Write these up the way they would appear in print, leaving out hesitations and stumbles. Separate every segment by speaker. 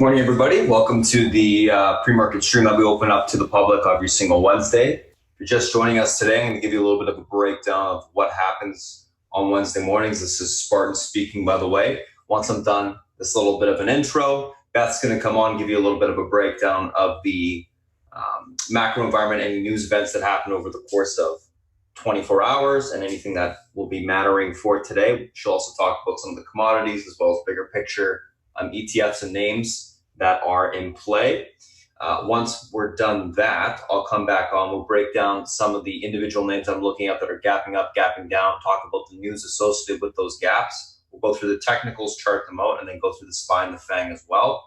Speaker 1: Morning, everybody. Welcome to the pre-market stream that we open up to the public every single Wednesday. If you're just joining us today, I'm going to give you a little bit of a breakdown of what happens on Wednesday mornings. This is Spartan speaking, by the way. Once I'm done this little bit of an intro, Beth's going to come on and give you a little bit of a breakdown of the macro environment, any news events that happen over the course of 24 hours, and anything that will be mattering for today. She'll also talk about some of the commodities as well as bigger picture ETFs and names that are in play. Once we're done that, I'll come back on. We'll break down some of the individual names I'm looking at that are gapping up, gapping down, talk about the news associated with those gaps. We'll go through the technicals, chart them out, and then go through the SPY and the FANG as well.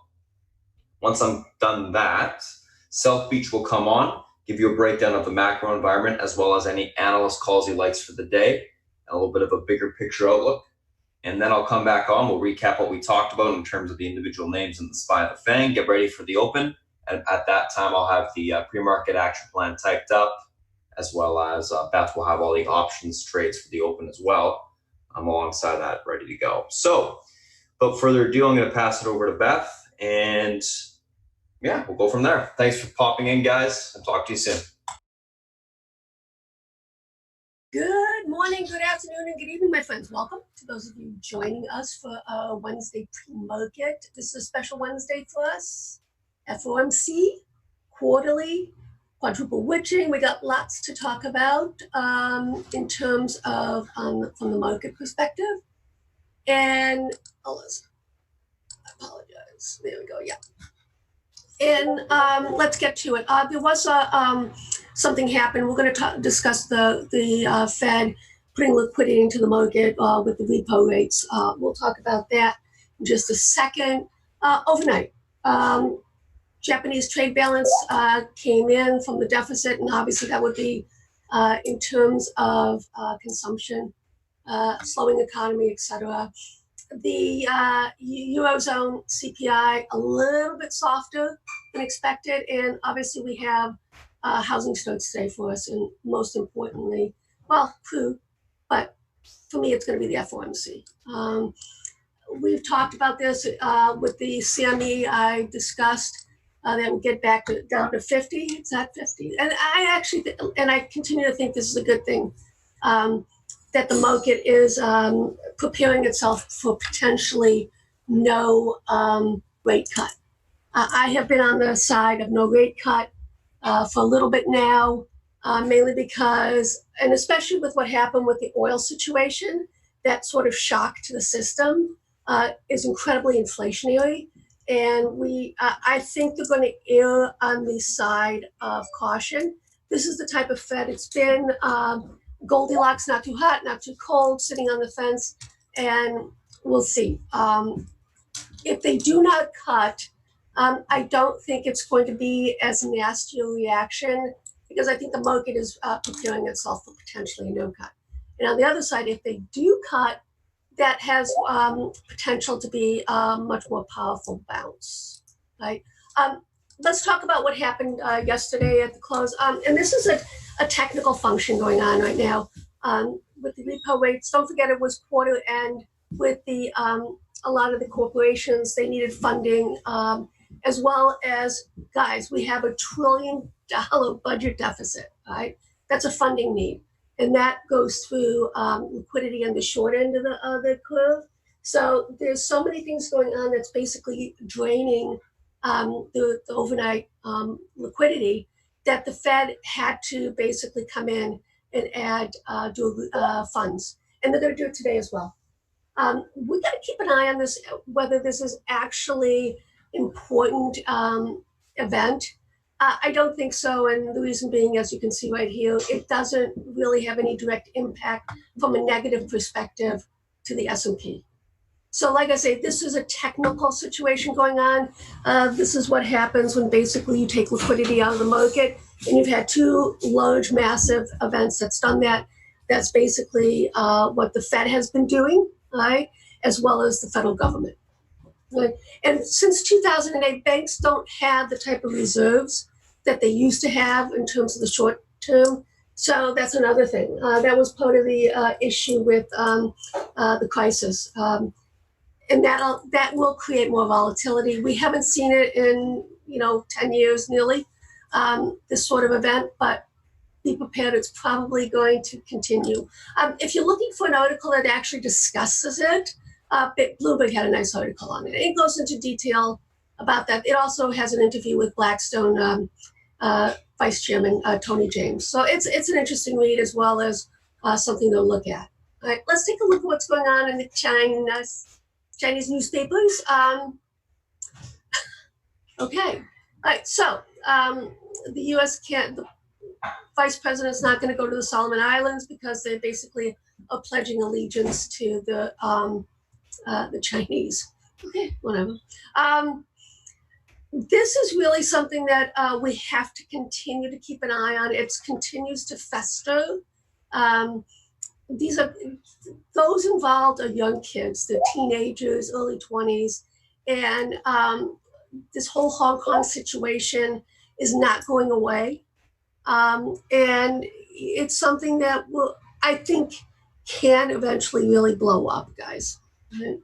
Speaker 1: Once I'm done that, South Beach will come on, give you a breakdown of the macro environment as well as any analyst calls he likes for the day, and a little bit of a bigger picture outlook. And then I'll come back on, we'll recap what we talked about in terms of the individual names in the SPY and the FANG, get ready for the open. And at that time, I'll have the pre-market action plan typed up, as well as Beth will have all the options trades for the open as well. I'm alongside that, ready to go. So without further ado, I'm gonna pass it over to Beth, and yeah, we'll go from there. Thanks for popping in, guys. I'll talk to you soon.
Speaker 2: Good morning, good afternoon, and good evening, my friends. Welcome to those of you joining us for our Wednesday pre-market. This is a special Wednesday for us. FOMC, quarterly, quadruple witching. We got lots to talk about in terms of from the market perspective. And I apologize. There we go. Yeah. And let's get to it. There was something happened. We're going to discuss the Fed putting liquidity into the market with the repo rates. We'll talk about that in just a second. Overnight, Japanese trade balance came in from the deficit, and obviously that would be in terms of consumption, slowing economy, etc. The Eurozone CPI a little bit softer than expected, and obviously we have housing starts today for us, and most importantly, well, crude, but for me it's going to be the FOMC. We've talked about this with the CME. I discussed that we'll get back down to 50. It's at 50, and I actually and I continue to think this is a good thing. That the market is preparing itself for potentially no rate cut. I have been on the side of no rate cut for a little bit now, mainly because, and especially with what happened with the oil situation, that sort of shock to the system is incredibly inflationary. And I think they're going to err on the side of caution. This is the type of Fed it's been. Goldilocks, not too hot, not too cold, sitting on the fence, and we'll see. If they do not cut, I don't think it's going to be as nasty a reaction, because I think the market is preparing itself for potentially a no cut. And on the other side, if they do cut, that has potential to be a much more powerful bounce, right? Let's talk about what happened yesterday at the close. And this is a technical function going on right now with the repo rates. Don't forget it was quarter end with the a lot of the corporations. They needed funding, as well as, guys, we have $1 trillion budget deficit, right? That's a funding need. And that goes through liquidity on the short end of the curve. So there's so many things going on that's basically draining the overnight liquidity, that the Fed had to basically come in and add funds. And they're going to do it today as well. We got to keep an eye on this, whether this is actually important event. I don't think so, and the reason being, as you can see right here, it doesn't really have any direct impact from a negative perspective to the S&P. So like I say, this is a technical situation going on. This is what happens when basically you take liquidity out of the market, and you've had two large, massive events that's done that. That's basically what the Fed has been doing, right, as well as the federal government. Right? And since 2008, banks don't have the type of reserves that they used to have in terms of the short term. So that's another thing. That was part of the issue with the crisis. and that will create more volatility. We haven't seen it in 10 years nearly, this sort of event, but be prepared. It's probably going to continue. If you're looking for an article that actually discusses it, Bloomberg had a nice article on it. It goes into detail about that. It also has an interview with Blackstone Vice Chairman Tony James. So it's an interesting read as well as something to look at. All right, let's take a look at what's going on in the Chinese newspapers. Okay, all right. So the U.S. the Vice President's not going to go to the Solomon Islands because they basically are pledging allegiance to the Chinese. Okay, whatever. This is really something that we have to continue to keep an eye on. It continues to fester. Those involved are young kids. They're teenagers, early 20s, and this whole Hong Kong situation is not going away. And it's something that I think, can eventually really blow up, guys. Right?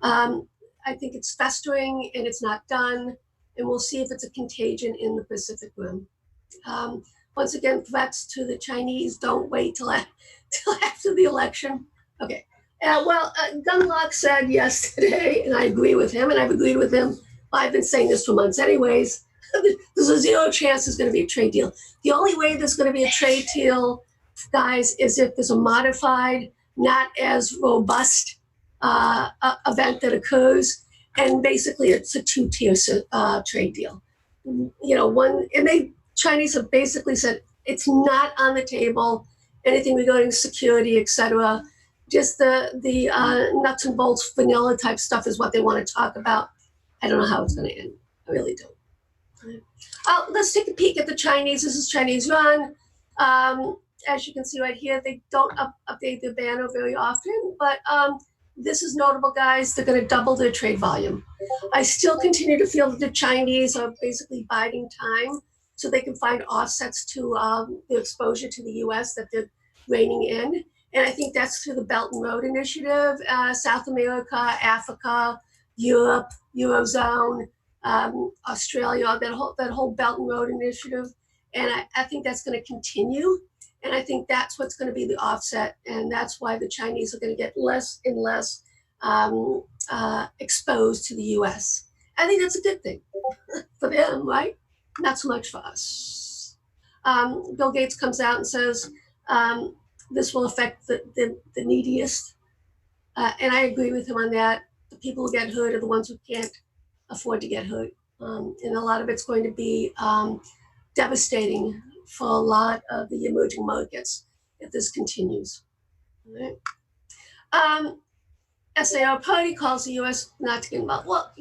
Speaker 2: I think it's festering and it's not done, and we'll see if it's a contagion in the Pacific Rim. Once again, threats to the Chinese, don't wait till after the election. Okay. Gunlock said yesterday, and I agree with him, and I've agreed with him. I've been saying this for months anyways. There's a zero chance there's going to be a trade deal. The only way there's going to be a trade deal, guys, is if there's a modified, not as robust event that occurs, and basically it's a two-tier trade deal. Chinese have basically said it's not on the table. Anything regarding security, etc. Just the nuts and bolts, vanilla type stuff is what they want to talk about. I don't know how it's going to end. I really don't. Let's take a peek at the Chinese. This is Chinese yuan. As you can see right here, they don't update their banner very often, but this is notable, guys. They're going to double their trade volume. I still continue to feel that the Chinese are basically biding time so they can find offsets to their exposure to the U.S. that they're reining in. And I think that's through the Belt and Road Initiative, South America, Africa, Europe, Eurozone, Australia, that whole Belt and Road Initiative. And I think that's going to continue. And I think that's what's going to be the offset. And that's why the Chinese are going to get less and less exposed to the U.S. I think that's a good thing for them, right? Not so much for us. Bill Gates comes out and says this will affect the neediest. And I agree with him on that. The people who get hurt are the ones who can't afford to get hurt. And a lot of it's going to be devastating for a lot of the emerging markets if this continues. All right. SAR Party calls the U.S. not to get involved. Well,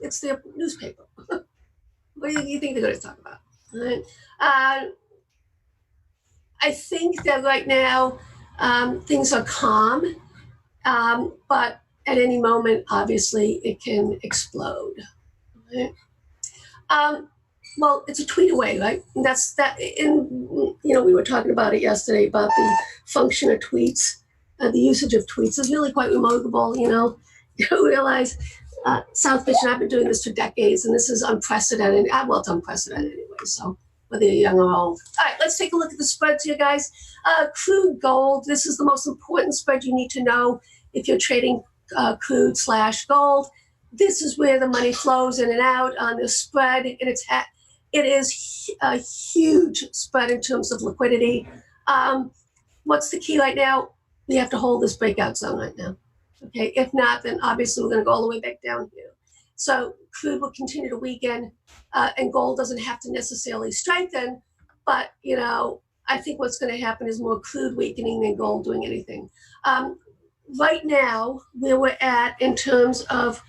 Speaker 2: it's their newspaper. What do you think they're going to talk about? All right. I think that right now things are calm, but at any moment, obviously, it can explode. Right? Well, it's a tweet away, right? And that's that. We were talking about it yesterday about the function of tweets. The usage of tweets is really quite remarkable. You realize Southfish and I've been doing this for decades, and this is unprecedented. Well, it's unprecedented anyway. So whether you're young or old. All right, let's take a look at the spreads here, guys. Crude gold. This is the most important spread you need to know if you're trading crude/gold. This is where the money flows in and out on the spread, and it is a huge spread in terms of liquidity. What's the key right now? We have to hold this breakout zone right now. Okay, if not, then obviously we're going to go all the way back down here. So crude will continue to weaken, and gold doesn't have to necessarily strengthen, but I think what's going to happen is more crude weakening than gold doing anything. Right now, where we're at in terms of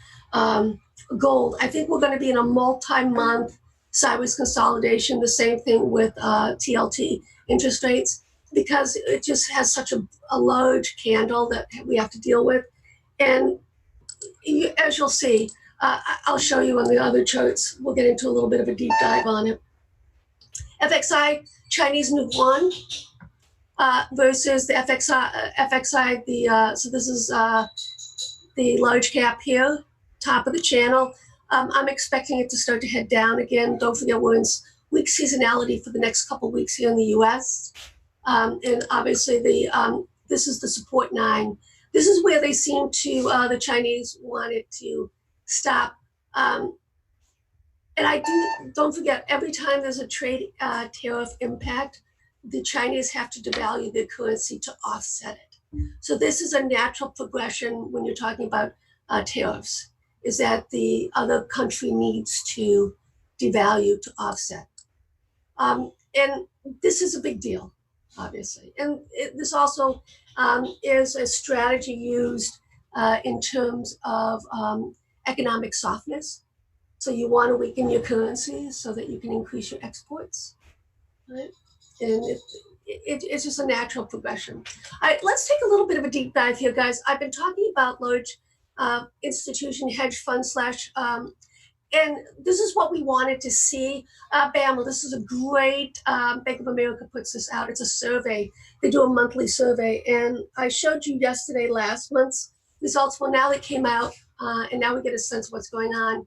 Speaker 2: gold, I think we're going to be in a multi-month sideways consolidation. The same thing with TLT interest rates, because it just has such a large candle that we have to deal with. And as you'll see, I'll show you on the other charts. We'll get into a little bit of a deep dive on it. FXI, Chinese New Yuan versus the FXI. So this is the large cap here, top of the channel. I'm expecting it to start to head down again. Don't forget we're in weak seasonality for the next couple of weeks here in the U.S. And obviously this is the support 9. This is where they seem to, the Chinese wanted to stop. And don't forget, every time there's a trade tariff impact, the Chinese have to devalue their currency to offset it. So this is a natural progression when you're talking about tariffs, is that the other country needs to devalue to offset. And this is a big deal, obviously. And this also is a strategy used in terms of economic softness. So you want to weaken your currency so that you can increase your exports, right? And it's just a natural progression. All right, let's take a little bit of a deep dive here, guys. I've been talking about large institution hedge fund slash, and this is what we wanted to see. BAML, this is a great, Bank of America puts this out. It's a survey. They do a monthly survey. And I showed you yesterday last month's results. Well, now they came out, and now we get a sense of what's going on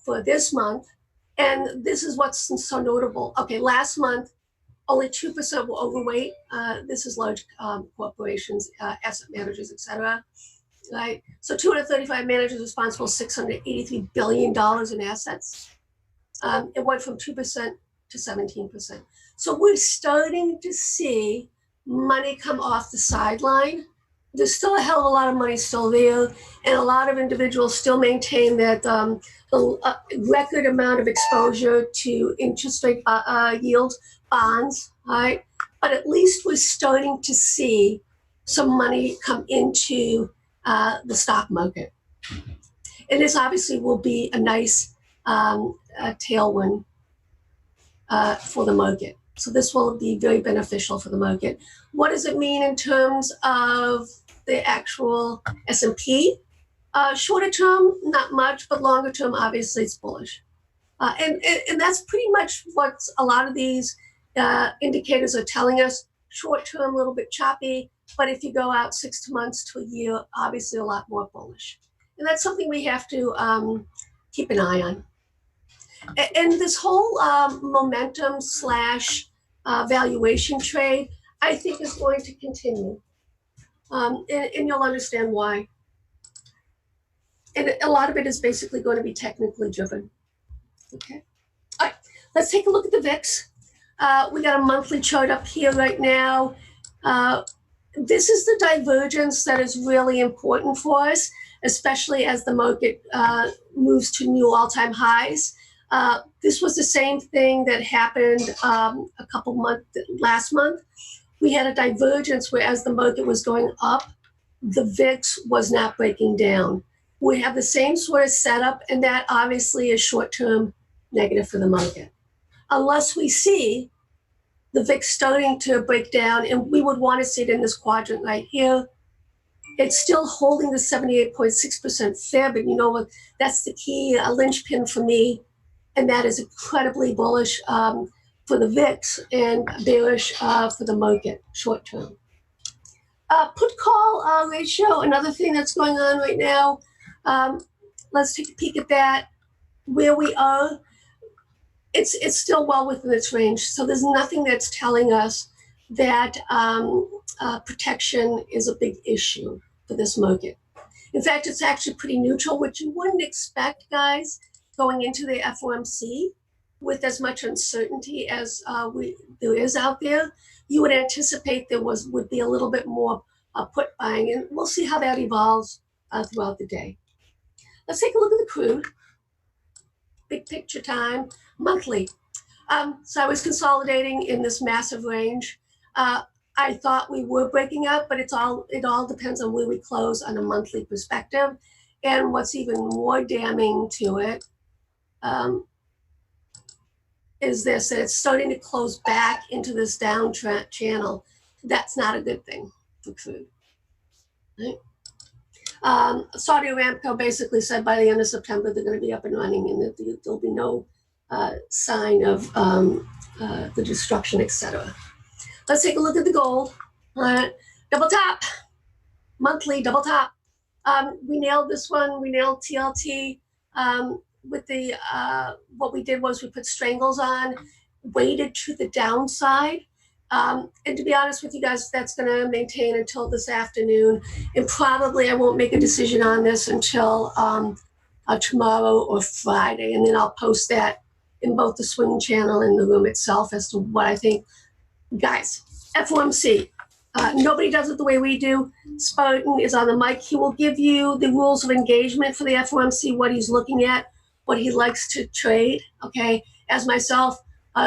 Speaker 2: for this month. And this is what's so notable. Okay, last month, only 2% were overweight. This is large corporations, asset managers, et cetera. Right? So 235 managers responsible, $683 billion in assets. It went from 2% to 17%. So we're starting to see money come off the sideline. There's still a hell of a lot of money still there, and a lot of individuals still maintain that the record amount of exposure to interest rate yield bonds, right? But at least we're starting to see some money come into the stock market. And this obviously will be a nice tailwind for the market. So this will be very beneficial for the market. What does it mean in terms of the actual S&P? Shorter term, not much, but longer term, obviously it's bullish. And that's pretty much what a lot of these indicators are telling us. Short term, a little bit choppy, but if you go out 6 months to a year, obviously a lot more bullish. And that's something we have to keep an eye on. And this whole momentum slash valuation trade, I think is going to continue. And you'll understand why. And a lot of it is basically going to be technically driven. Okay. All right, let's take a look at the VIX. We got a monthly chart up here right now. This is the divergence that is really important for us, especially as the market moves to new all-time highs. This was the same thing that happened last month. We had a divergence where as the market was going up, the VIX was not breaking down. We have the same sort of setup, and that obviously is short-term negative for the market. Unless we see the VIX starting to break down, and we would want to see it in this quadrant right here. It's still holding the 78.6% fib, and you know what? That's the key, a linchpin for me, and that is incredibly bullish for the VIX and bearish for the market short term. Put call ratio, another thing that's going on right now. Let's take a peek at that. Where we are, it's still well within its range. So there's nothing that's telling us that protection is a big issue for this market. In fact, it's actually pretty neutral, which you wouldn't expect, guys, going into the FOMC with as much uncertainty as there is out there. You would anticipate there would be a little bit more put buying, and we'll see how that evolves throughout the day. Let's take a look at the crude. Big picture time, monthly. So I was consolidating in this massive range. I thought we were breaking up, but it all depends on where we close on a monthly perspective. And what's even more damning to it is this, that it's starting to close back into this downtrend channel. That's not a good thing for crude. Right? Saudi Aramco basically said by the end of September they're going to be up and running, and that there'll be no sign of the destruction, etc. Let's take a look at the gold. Double top, monthly double top. We nailed this one. We nailed TLT. With the what we did was we put strangles on, weighted to the downside. And to be honest with you guys, that's going to maintain until this afternoon. And probably I won't make a decision on this until tomorrow or Friday. And then I'll post that in both the swing channel and the room itself as to what I think. Guys, FOMC. Nobody does it the way we do. Spartan is on the mic. He will give you the rules of engagement for the FOMC, what he's looking at, what he likes to trade. Okay, as myself,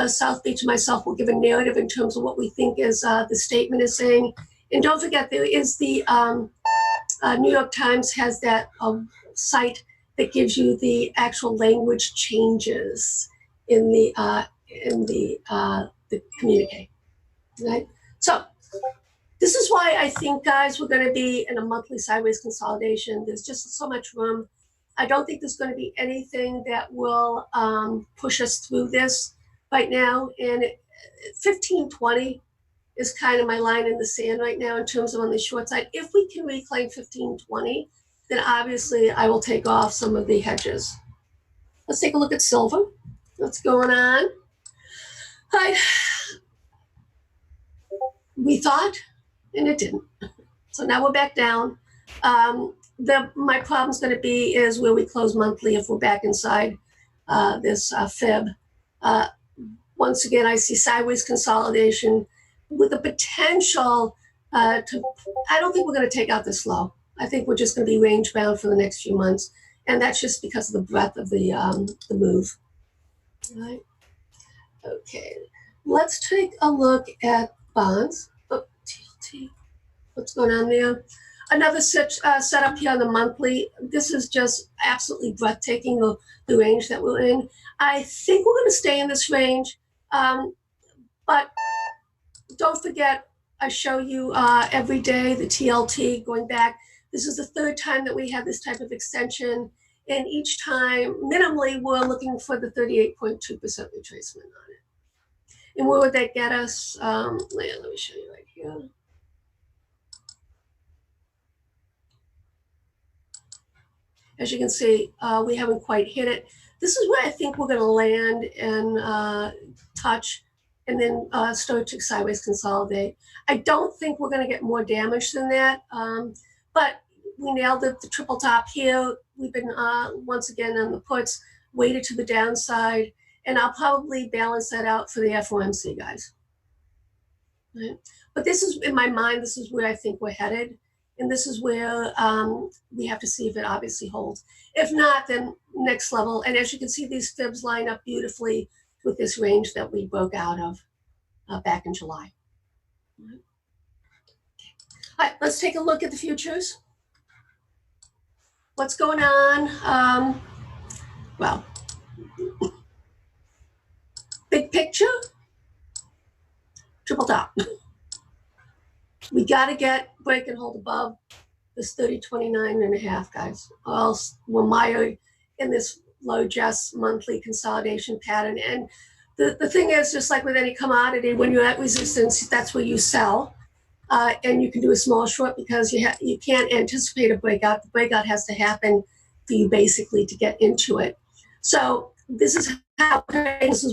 Speaker 2: South Beach and myself will give a narrative in terms of what we think is the statement is saying. And don't forget, there is the New York Times has that site that gives you the actual language changes in the communique. Right. So this is why I think, guys, we're going to be in a monthly sideways consolidation. There's just so much room. I don't think there's going to be anything that will push us through this right now. And 1520 is kind of my line in the sand right now in terms of on the short side. If we can reclaim 1520, then obviously I will take off some of the hedges. Let's take a look at silver. What's going on? All right. We thought, and it didn't. So now we're back down. My problem's going to be is where we close monthly if we're back inside this fib. Once again, I see sideways consolidation with the potential to. I don't think we're going to take out this low. I think we're just going to be range bound for the next few months, and that's just because of the breadth of the move. All right. Okay. Let's take a look at bonds. Oh, TLT. What's going on there? Another setup here on the monthly. This is just absolutely breathtaking, the range that we're in. I think we're going to stay in this range. But don't forget, I show you every day the TLT going back. This is the third time that we have this type of extension. And each time, minimally, we're looking for the 38.2% retracement on it. And where would that get us? Let me show you right here. As you can see, we haven't quite hit it. This is where I think we're going to land and touch and then start to sideways consolidate. I don't think we're going to get more damage than that, but we nailed it, the triple top here. We've been, once again, on the puts, weighted to the downside, and I'll probably balance that out for the FOMC, guys. Right? But this is, in my mind, this is where I think we're headed. And this is where we have to see if it obviously holds. If not, then next level. And as you can see, these fibs line up beautifully with this range that we broke out of back in July. All right. All right, let's take a look at the futures. What's going on? Well, big picture, triple top. We got to break and hold above this 30.29.5, guys. Or else we're mired in this low just monthly consolidation pattern. And the thing is, just like with any commodity, when you're at resistance, that's where you sell. And you can do a small short because you can't anticipate a breakout. The breakout has to happen for you basically to get into it. So this is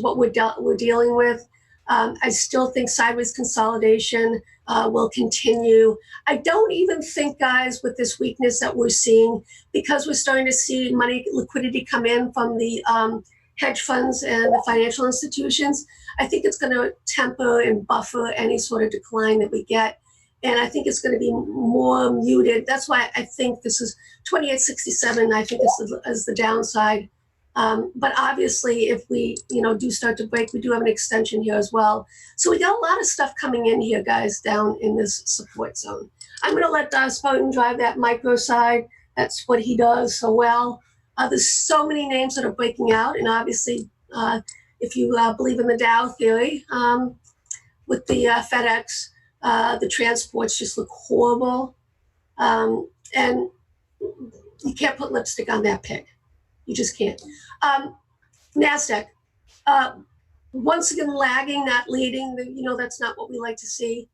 Speaker 2: what we're dealing with. I still think sideways consolidation will continue. I don't even think, guys, with this weakness that we're seeing, because we're starting to see money liquidity come in from the hedge funds and the financial institutions, I think it's going to temper and buffer any sort of decline that we get. And I think it's going to be more muted. That's why I think this is 28.67. I think is the downside. But obviously, if we do start to break, we do have an extension here as well. So we got a lot of stuff coming in here, guys, down in this support zone. I'm going to let Spartan drive that micro side. That's what he does so well. There's so many names that are breaking out, and obviously, if you believe in the Dow theory, with the FedEx, the transports just look horrible, and you can't put lipstick on that pig. You just can't. NASDAQ, once again lagging, not leading. That's not what we like to see.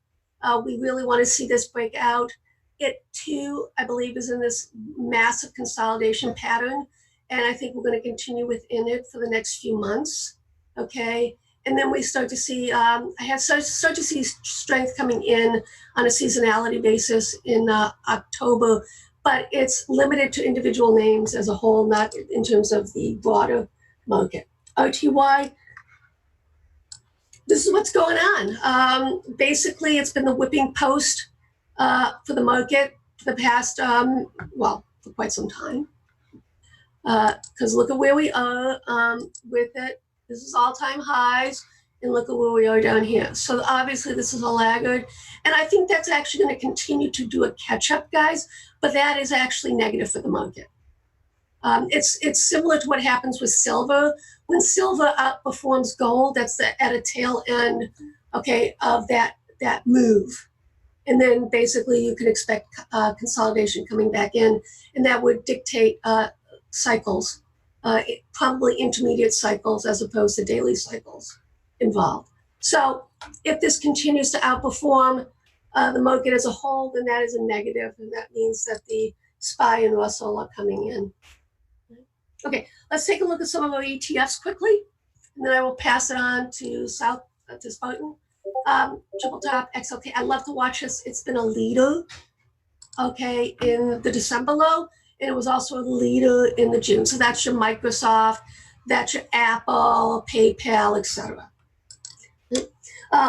Speaker 2: We really want to see this break out. it too, I believe, is in this massive consolidation pattern. And I think we're going to continue within it for the next few months. Okay. And then we start to see, start to see strength coming in on a seasonality basis in October, but it's limited to individual names as a whole, not in terms of the broader market. OTY, this is what's going on. Basically, it's been the whipping post for the market for the past, for quite some time. Because look at where we are with it. This is all-time highs, and look at where we are down here. So obviously this is a laggard, and I think that's actually going to continue to do a catch-up, guys, but that is actually negative for the market. It's similar to what happens with silver. When silver outperforms gold, that's at a tail end, okay, of that move. And then basically you can expect consolidation coming back in, and that would dictate cycles, probably intermediate cycles as opposed to daily cycles involved. So if this continues to outperform the market as a whole, then that is a negative, and that means that the SPY and Russell are coming in. Okay, let's take a look at some of our ETFs quickly, and then I will pass it on to Spartan. Triple top XLK. I love to watch this. It's been a leader, okay, in the December low, and it was also a leader in the June. So that's your Microsoft, that's your Apple, PayPal, etc.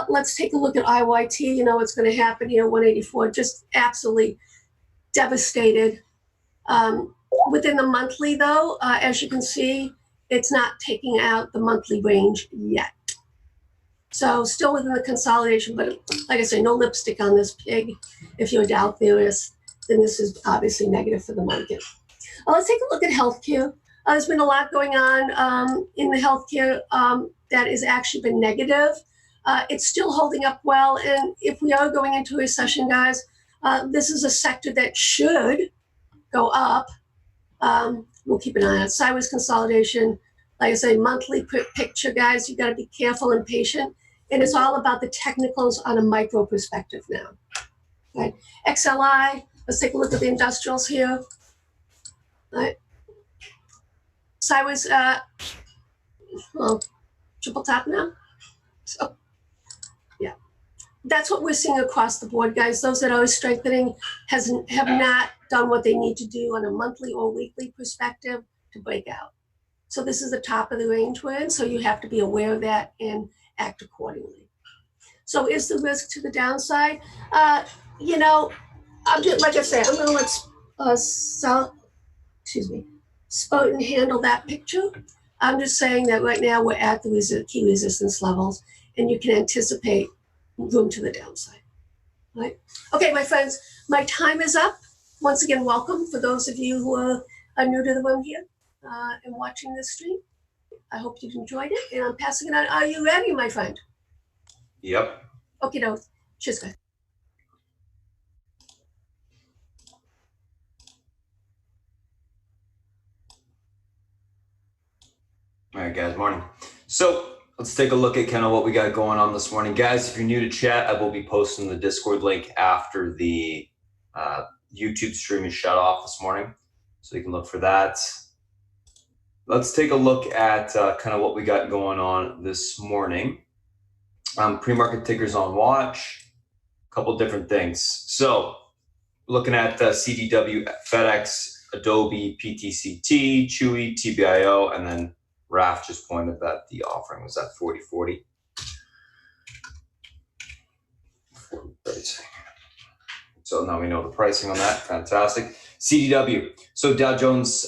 Speaker 2: Let's take a look at IYT. You know what's going to happen here. 184, just absolutely devastated. Within the monthly, though, as you can see, it's not taking out the monthly range yet. So still within the consolidation, but like I say, no lipstick on this pig. If you're a Dow theorist, then this is obviously negative for the market. Let's take a look at healthcare. There's been a lot going on in the healthcare that has actually been negative. It's still holding up well, and if we are going into a recession, guys, this is a sector that should go up. We'll keep an eye on it. Sideways consolidation. Like I say, monthly picture, guys, you got to be careful and patient. And it's all about the technicals on a micro perspective now. Right? XLI, let's take a look at the industrials here. Right? Sideways, triple top now. So, yeah. That's what we're seeing across the board, guys. Those that are strengthening have not done what they need to do on a monthly or weekly perspective to break out. So this is the top of the range we're in, so you have to be aware of that and act accordingly. So is the risk to the downside? You know, I'm just, like I say, I'm going to let Spartan handle that picture. I'm just saying that right now we're at the key resistance levels, and you can anticipate room to the downside. Right? Okay, my friends, my time is up. Once again, welcome for those of you who are new to the room here and watching this stream. I hope you've enjoyed it, and I'm passing it on. Are you ready, my friend?
Speaker 1: Yep.
Speaker 2: Okay, no. Cheers, guys.
Speaker 1: All right, guys, morning. So let's take a look at kind of what we got going on this morning. Guys, if you're new to chat, I will be posting the Discord link after the YouTube stream is shut off this morning. So you can look for that. Let's take a look at kind of what we got going on this morning. Pre-market tickers on watch, a couple different things. So looking at CDW, FedEx, Adobe, PTCT, Chewy, TBIO, and then Raf just pointed that the offering was at 40.40. So now we know the pricing on that. Fantastic. CDW. So Dow Jones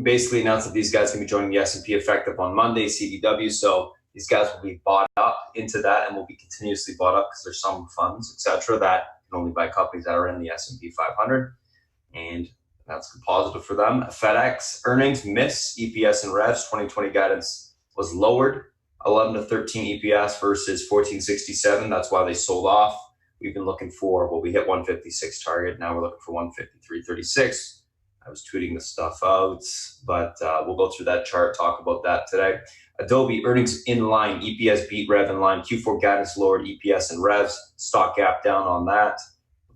Speaker 1: basically announced that these guys can be joining the S&P effective on Monday, CDW. So these guys will be bought up into that and will be continuously bought up because there's some funds, etc., that can only buy companies that are in the S&P 500. And that's positive for them. FedEx earnings miss, EPS and revs. 2020 guidance was lowered, 11 to 13 EPS versus 14.67. That's why they sold off. We've been looking for, well, we hit 156 target. Now we're looking for 153.36. I was tweeting this stuff out, but we'll go through that chart, talk about that today. Adobe earnings in line, EPS beat, rev in line. Q4 guidance lowered, EPS and revs. Stock gap down on that.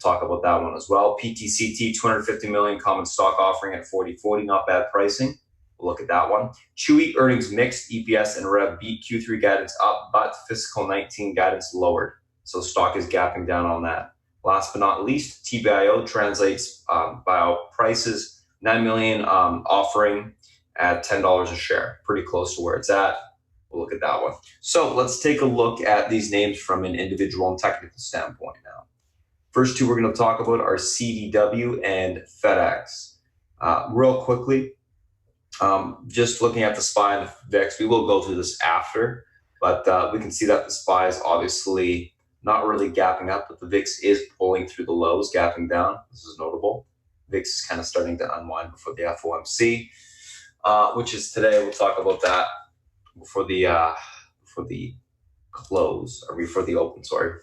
Speaker 1: We'll talk about that one as well. PTCT, 250 million common stock offering at 40.40, not bad pricing. We'll look at that one. Chewy earnings mixed, EPS and rev beat Q3 guidance up, but fiscal 19 guidance lowered. So stock is gapping down on that. Last but not least, TBIO translates buyout prices, 9 million offering at $10 a share, pretty close to where it's at. We'll look at that one. So let's take a look at these names from an individual and technical standpoint now. First two we're going to talk about are CDW and FedEx. Real quickly, just looking at the SPY and the VIX, we will go through this after, but we can see that the SPY is obviously not really gapping up, but the VIX is pulling through the lows, gapping down. This is notable. VIX is kind of starting to unwind before the FOMC, which is today. We'll talk about that before the close, or before the open, sorry.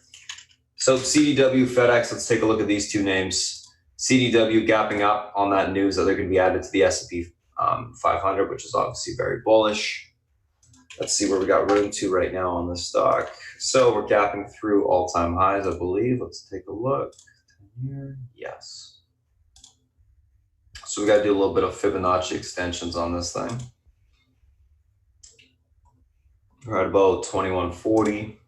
Speaker 1: So CDW, FedEx, let's take a look at these two names. CDW gapping up on that news that they're going to be added to the S&P 500, which is obviously very bullish. Let's see where we got room to right now on this stock. So we're gapping through all-time highs, I believe. Let's take a look. Here. Yes. So we got to do a little bit of Fibonacci extensions on this thing. We're at about 2140.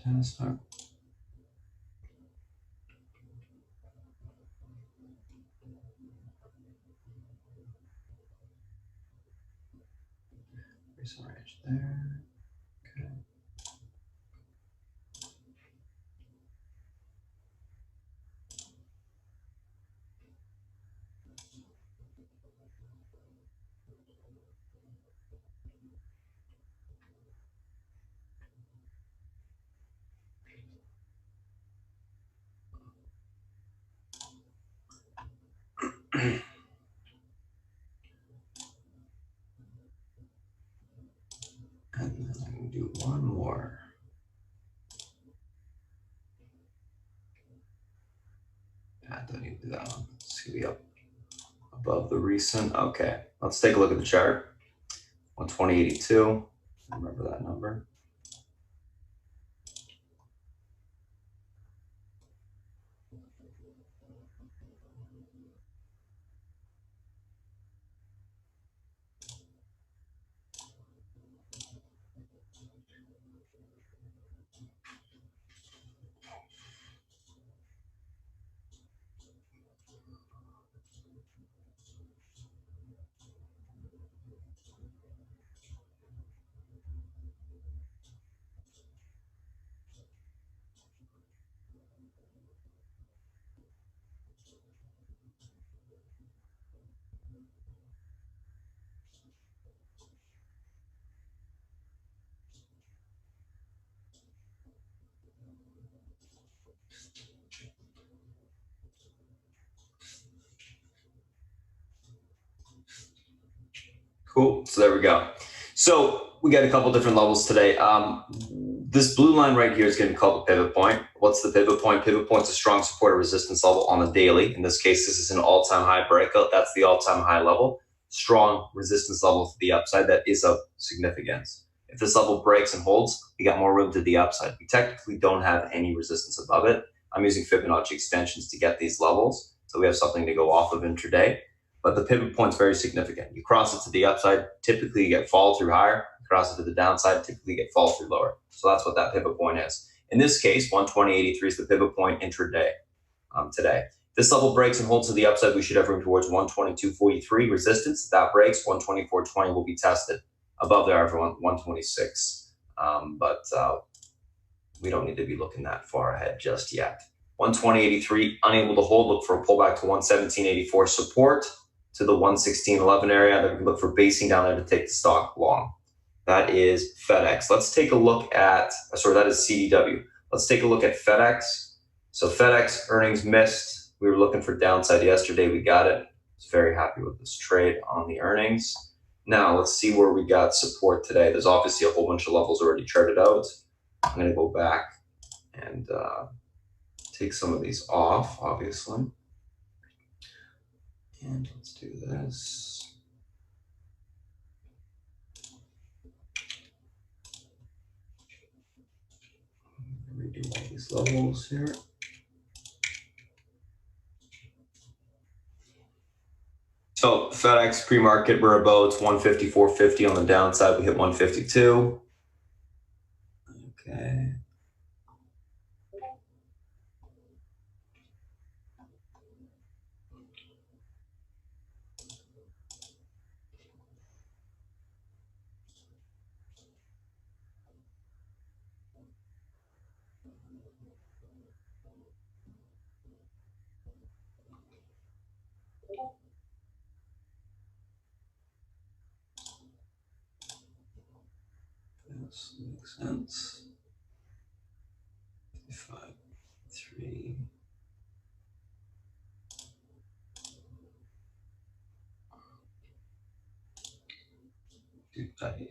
Speaker 1: Fantastic. Recent range there. Okay. And then I can do one more. I don't need to do that one. Let's see, up above the recent. Okay, let's take a look at the chart. 120.82. Remember that number. Cool. So there we go. So we got a couple different levels today. This blue line right here is going to be called the pivot point. What's the pivot point? Pivot point's a strong support or resistance level on the daily. In this case, this is an all-time high breakout. That's the all-time high level. Strong resistance level to the upside that is of significance. If this level breaks and holds, we got more room to the upside. We technically don't have any resistance above it. I'm using Fibonacci extensions to get these levels, so we have something to go off of intraday. But the pivot point's very significant. You cross it to the upside, typically you get fall through higher. You cross it to the downside, typically you get fall through lower. So that's what that pivot point is. In this case, 120.83 is the pivot point intraday today. This level breaks and holds to the upside, we should have room towards 122.43 resistance. If that breaks, 124.20 will be tested. Above there, everyone, 126. But we don't need to be looking that far ahead just yet. 120.83, unable to hold, look for a pullback to 117.84 support to the 116.11 area. Then we can look for basing down there to take the stock long. That is FedEx. Let's take a look at, that is CDW. Let's take a look at FedEx. So FedEx earnings missed. We were looking for downside yesterday. We got it. I was very happy with this trade on the earnings. Now let's see where we got support today. There's obviously a whole bunch of levels already charted out. I'm going to go back and take some of these off, obviously. And let's do this. these levels here. So FedEx pre-market, we're about 154.50 on the downside. We hit 152. Okay. Yes, makes sense. 5, 3. Do tight.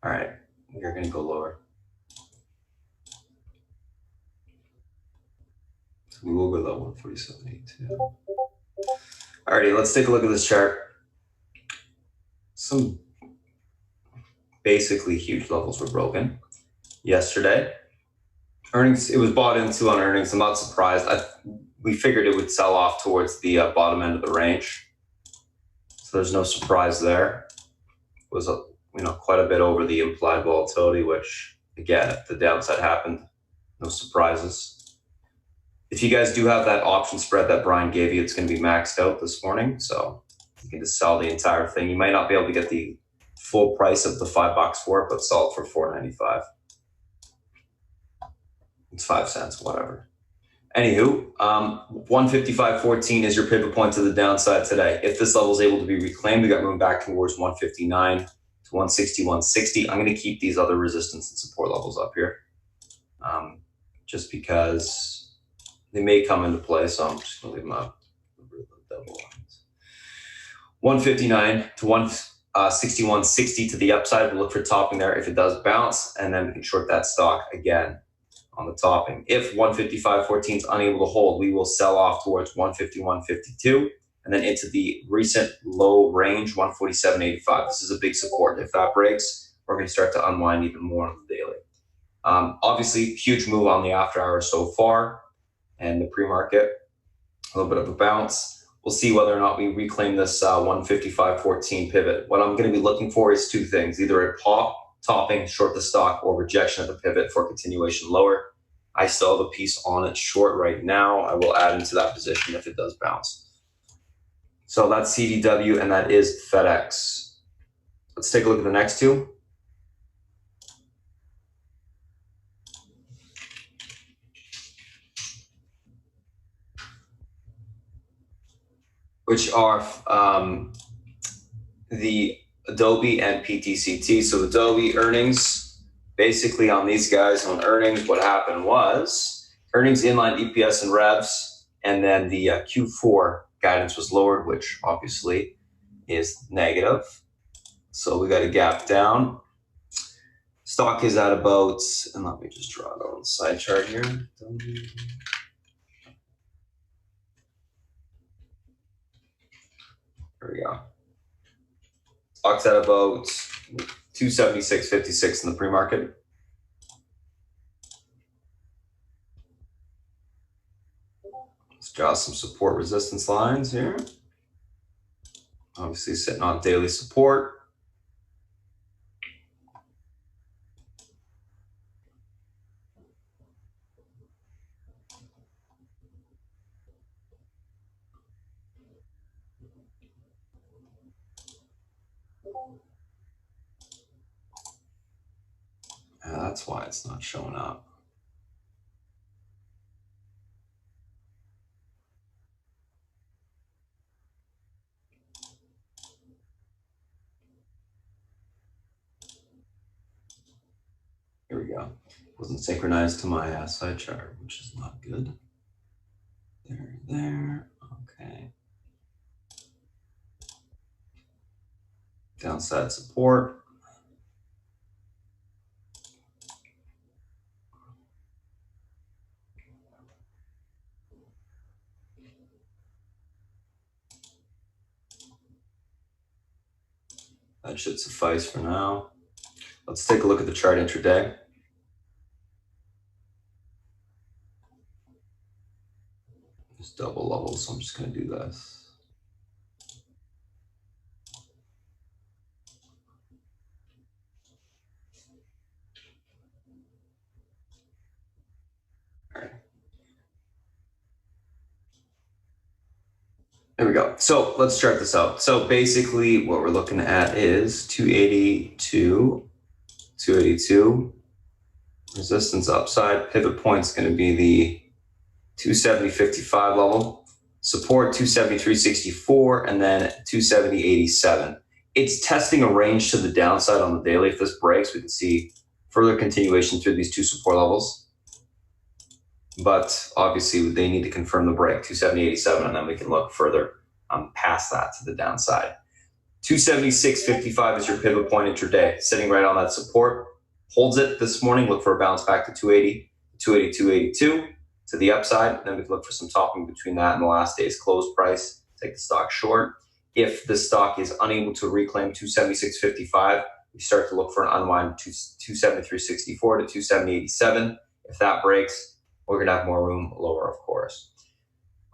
Speaker 1: All right, we're going to go lower. So we will go low 147.82. Alrighty, let's take a look at this chart. Some basically huge levels were broken yesterday. Earnings, it was bought into on earnings. I'm not surprised. We figured it would sell off towards the bottom end of the range. So there's no surprise there. It was quite a bit over the implied volatility, which again, if the downside happened, no surprises. If you guys do have that option spread that Brian gave you, it's going to be maxed out this morning. So you can just sell the entire thing. You might not be able to get the full price of the $5 for it, but sell it for $4.95. It's 5 cents, whatever. Anywho, 155.14 is your pivot point to the downside today. If this level is able to be reclaimed, we got room back towards 159 to 160, 160. I'm going to keep these other resistance and support levels up here, just because they may come into play. So I'm just going to leave them up. Double lines. 159 to 160, 160 to the upside. We'll look for topping there if it does bounce, and then we can short that stock again on the topping. If 155.14 is unable to hold, we will sell off towards 151.52 and then into the recent low range, 147.85. This is a big support. If that breaks, we're going to start to unwind even more on the daily. Obviously, huge move on the after hours so far, and the pre-market, a little bit of a bounce. We'll see whether or not we reclaim this 155.14 pivot. What I'm going to be looking for is two things: either a pop, topping, short the stock, or rejection of the pivot for continuation lower. I still have a piece on it short right now. I will add into that position if it does bounce. So that's CDW, and that is FedEx. Let's take a look at the next two. Which are the Adobe and PTCT. So Adobe earnings, basically on these guys on earnings, what happened was earnings inline EPS and revs, and then the Q4 guidance was lowered, which obviously is negative. So we got a gap down. Stock is at about, and let me just draw it on the side chart here. There we go. Stock's at about 276.56 in the pre-market. Let's draw some support resistance lines here. Obviously sitting on daily support. That's why it's not showing up. Here we go. Wasn't synchronized to my side chart, which is not good. There. Okay. Downside support. That should suffice for now. Let's take a look at the chart intraday. Just double levels, so I'm just going to do this. All right. There we go. So let's chart this out. So basically what we're looking at is 282, 282, resistance upside. Pivot point's going to be the 270.55 level. Support 273.64 and then 270.87. It's testing a range to the downside on the daily. If this breaks, we can see further continuation through these two support levels. But obviously they need to confirm the break, 270.87, and then we can look further past that to the downside. 276.55 is your pivot point intraday, sitting right on that support. Holds it this morning, look for a bounce back to 280, 282 to the upside. And then we can look for some topping between that and the last day's close price. Take the stock short. If the stock is unable to reclaim 276.55, we start to look for an unwind to 273.64 to 270.87. If that breaks, we're going to have more room lower, of course.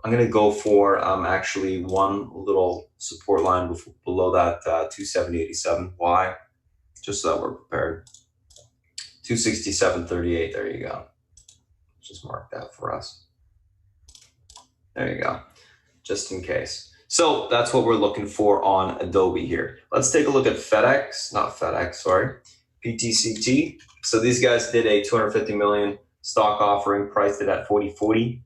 Speaker 1: I'm going to go for actually one little support line below that 270.87. Why? Just so that we're prepared. 267.38. There you go. Just mark that for us. There you go. Just in case. So that's what we're looking for on Adobe here. Let's take a look at PTCT. So these guys did a 250 million stock offering, priced it at 40.40.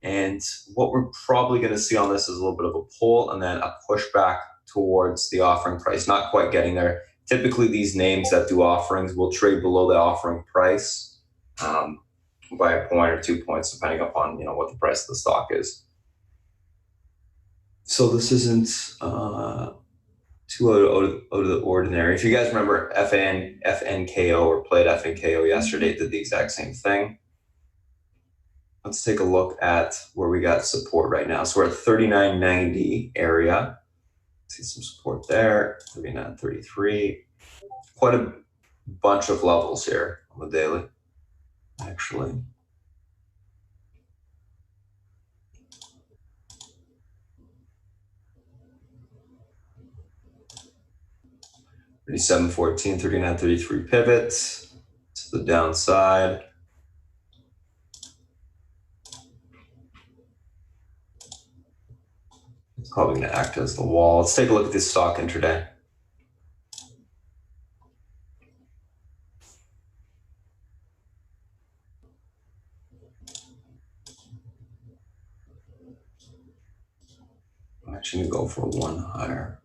Speaker 1: And what we're probably going to see on this is a little bit of a pull and then a pushback towards the offering price. Not quite getting there. Typically, these names that do offerings will trade below the offering price by a point or 2 points, depending upon what the price of the stock is. So this isn't too out of the ordinary. If you guys remember FNKO or played FNKO yesterday, it did the exact same thing. Let's take a look at where we got support right now. So we're at 39.90 area. See some support there, 39.33. Quite a bunch of levels here on the daily, actually. $37.14, 39.33 pivots to the downside. It's probably going to act as the wall. Let's take a look at this stock intraday. I'm actually going to go for one higher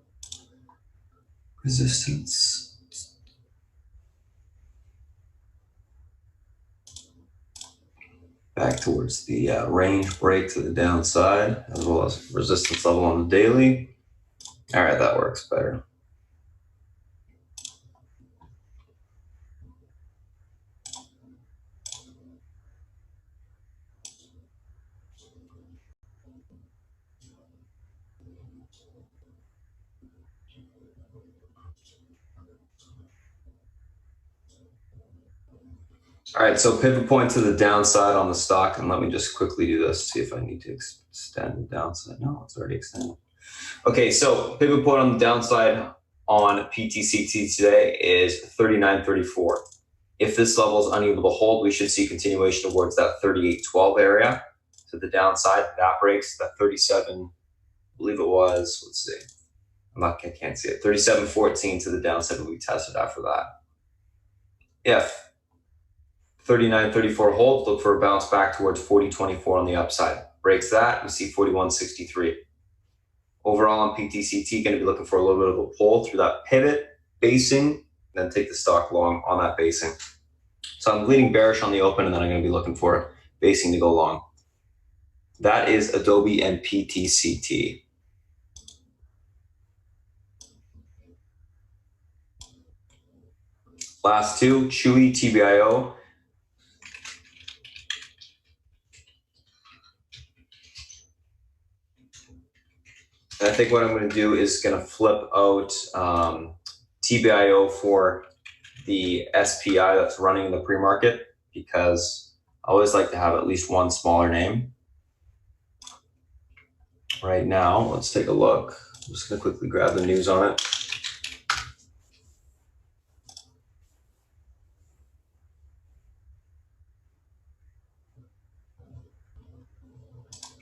Speaker 1: resistance. Back towards the range break to the downside, as well as resistance level on the daily. All right, that works better. All right, so pivot point to the downside on the stock, and let me just quickly do this, see if I need to extend the downside. No, it's already extended. Okay, so pivot point on the downside on PTCT today is 39.34. If this level is unable to hold, we should see continuation towards that 38.12 area to the downside. That breaks that 37, I believe it was, let's see. I can't see it. 37.14 to the downside will be tested after that. If 39.34 holds, look for a bounce back towards 40.24 on the upside. Breaks that, we see 41.63. Overall on PTCT, going to be looking for a little bit of a pull through that pivot, basing, then take the stock long on that basing. So I'm leaning bearish on the open, and then I'm going to be looking for basing to go long. That is Adobe and PTCT. Last two, Chewy, TBIO. And I think what I'm going to do is going to flip out TBIO for the SPI that's running in the pre-market, because I always like to have at least one smaller name. Right now, let's take a look. I'm just going to quickly grab the news on it.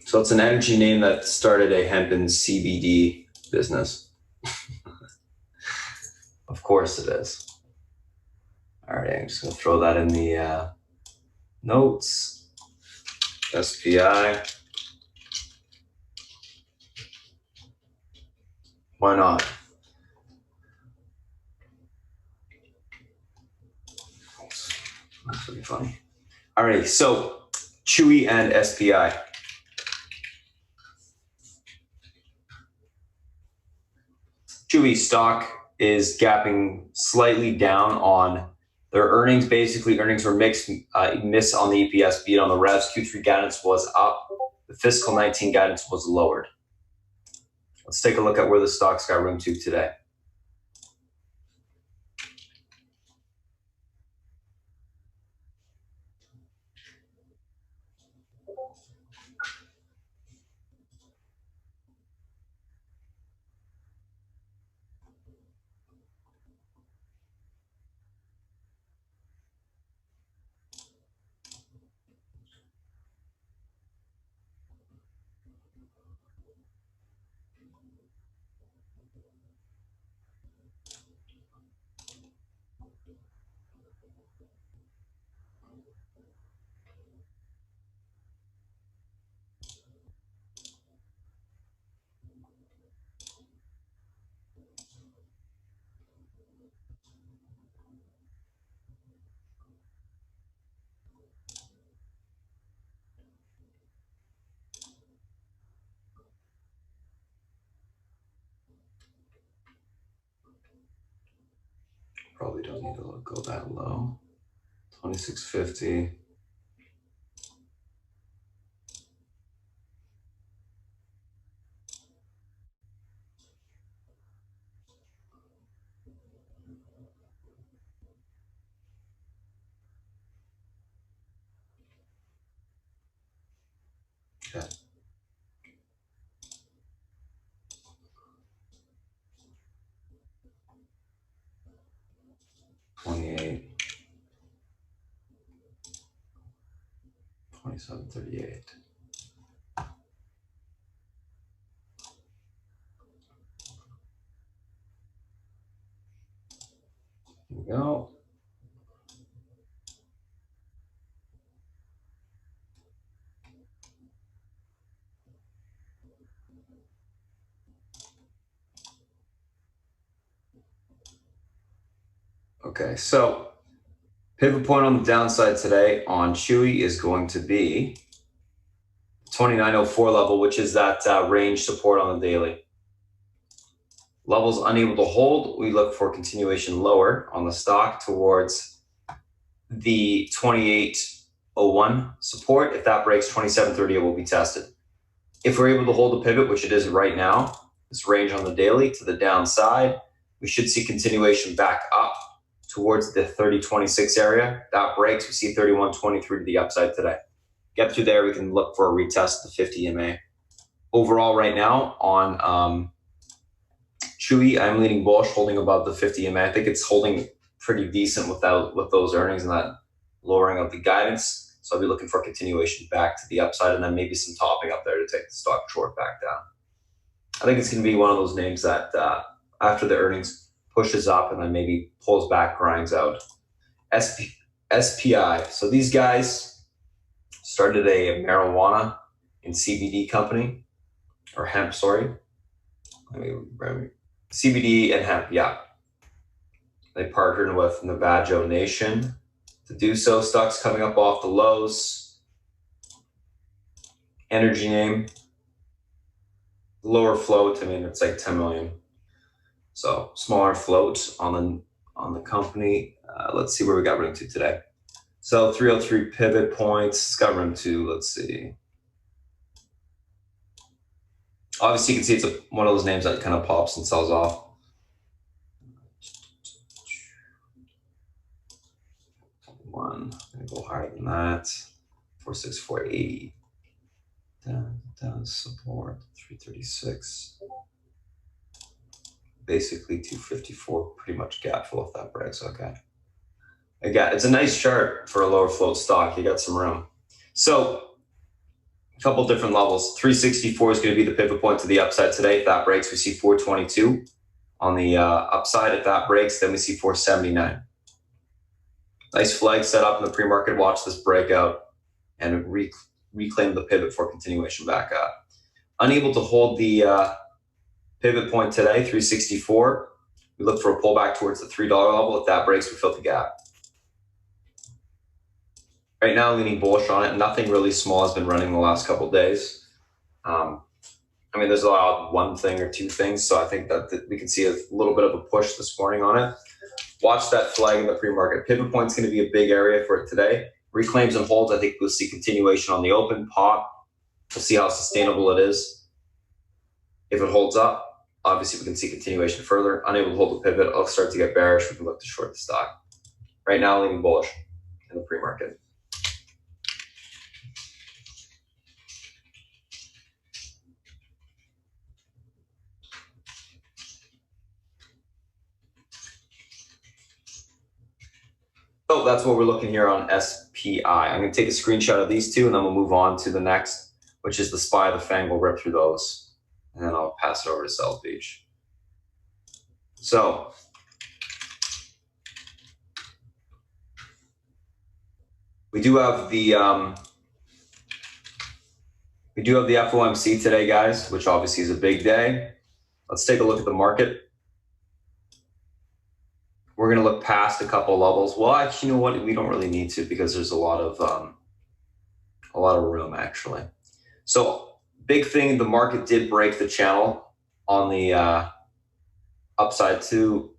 Speaker 1: So it's an energy name that started a hemp and CBD business. Of course it is. All right, I'm just going to throw that in the notes. SPI. Why not? That's pretty funny. All right, so Chewy and SPI. Chewy stock is gapping slightly down on their earnings. Basically, earnings were mixed, miss on the EPS, beat on the revs. Q3 guidance was up. The fiscal 19 guidance was lowered. Let's take a look at where the stocks got room to today. Probably don't need to go that low. 2650. Okay. $28. 27.38. Here we go. Okay, so pivot point on the downside today on Chewy is going to be 2904 level, which is that range support on the daily. Levels unable to hold, we look for continuation lower on the stock towards the 2801 support. If that breaks 2730, it will be tested. If we're able to hold the pivot, which it is right now, this range on the daily to the downside, we should see continuation back up towards the 3026 area. That breaks, we see 3123 to the upside today. Get through there, we can look for a retest of the 50 EMA. Overall, right now on Chewy, I'm leaning bullish, holding above the 50 EMA. I think it's holding pretty decent with those earnings and that lowering of the guidance. So I'll be looking for continuation back to the upside and then maybe some topping up there to take the stock short back down. I think it's going to be one of those names that after the earnings pushes up and then maybe pulls back, grinds out. SPI. So these guys started a marijuana and CBD company, or hemp, sorry. CBD and hemp, yeah. They partnered with Navajo Nation to do so. Stocks coming up off the lows. Energy name. Lower float, I mean, it's like 10 million. So smaller float on the company. Let's see where we got room to today. So 303 pivot points. It's got room to, let's see. Obviously, you can see it's one of those names that kind of pops and sells off. higher than that. 464.80. Down support 336. Basically 254, pretty much gap fill if that breaks. Okay. Again, it's a nice chart for a lower float stock. You got some room. So a couple different levels. 364 is going to be the pivot point to the upside today. If that breaks, we see 422 on the upside. If that breaks, then we see 479. Nice flag set up in the pre-market. Watch this breakout and reclaim the pivot for continuation back up. Unable to hold the pivot point today, 364. We look for a pullback towards the $3 level. If that breaks, we fill the gap. Right now, leaning bullish on it. Nothing really small has been running the last couple of days. I mean, there's a lot of one thing or two things, so I think that we can see a little bit of a push this morning on it. Watch that flag in the pre-market. Pivot point's going to be a big area for it today. Reclaims and holds, I think we'll see continuation on the open pop. We'll see how sustainable it is. If it holds up, obviously we can see continuation further. Unable to hold the pivot, I'll start to get bearish. We can look to short the stock. Right now, leaning bullish in the pre-market. So that's what we're looking here on SPI. I'm going to take a screenshot of these two, and then we'll move on to the next, which is the SPY, the FANG. We'll rip through those, and then I'll pass it over to South Beach. So we do have the FOMC today, guys, which obviously is a big day. Let's take a look at the market. We're going to look past a couple levels. Well, actually, you know what? We don't really need to because there's a lot of room actually. So big thing, the market did break the channel on the upside to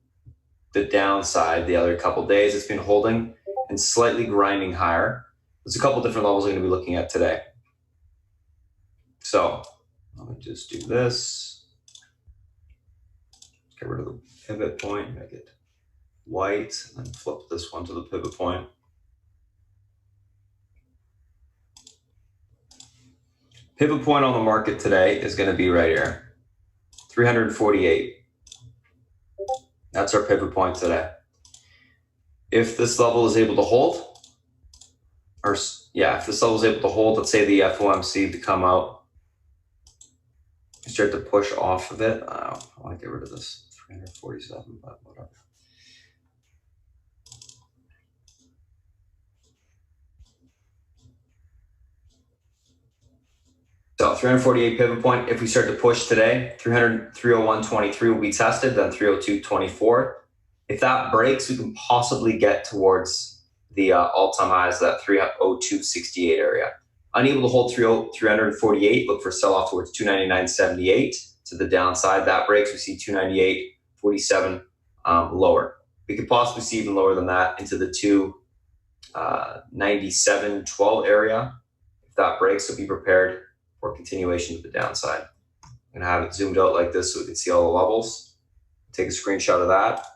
Speaker 1: the downside the other couple days. It's been holding and slightly grinding higher. There's a couple different levels we're going to be looking at today. So let me just do this. Get rid of the pivot point, make it white, and then flip this one to the pivot point. Pivot point on the market today is going to be right here, 348. That's our pivot point today. If this level is able to hold, if this level is able to hold, let's say the FOMC to come out, start to push off of it. I want to get rid of this 347, but whatever. So 348 pivot point. If we start to push today, 301.23 will be tested, then 302.24. If that breaks, we can possibly get towards the all-time highs, that 302.68 area. Unable to hold 348, look for sell-off towards 299.78 to the downside. That breaks, we see 298.47 lower. We could possibly see even lower than that into the 297.12 area. If that breaks, so be prepared for continuation to the downside. I'm going to have it zoomed out like this so we can see all the levels. Take a screenshot of that.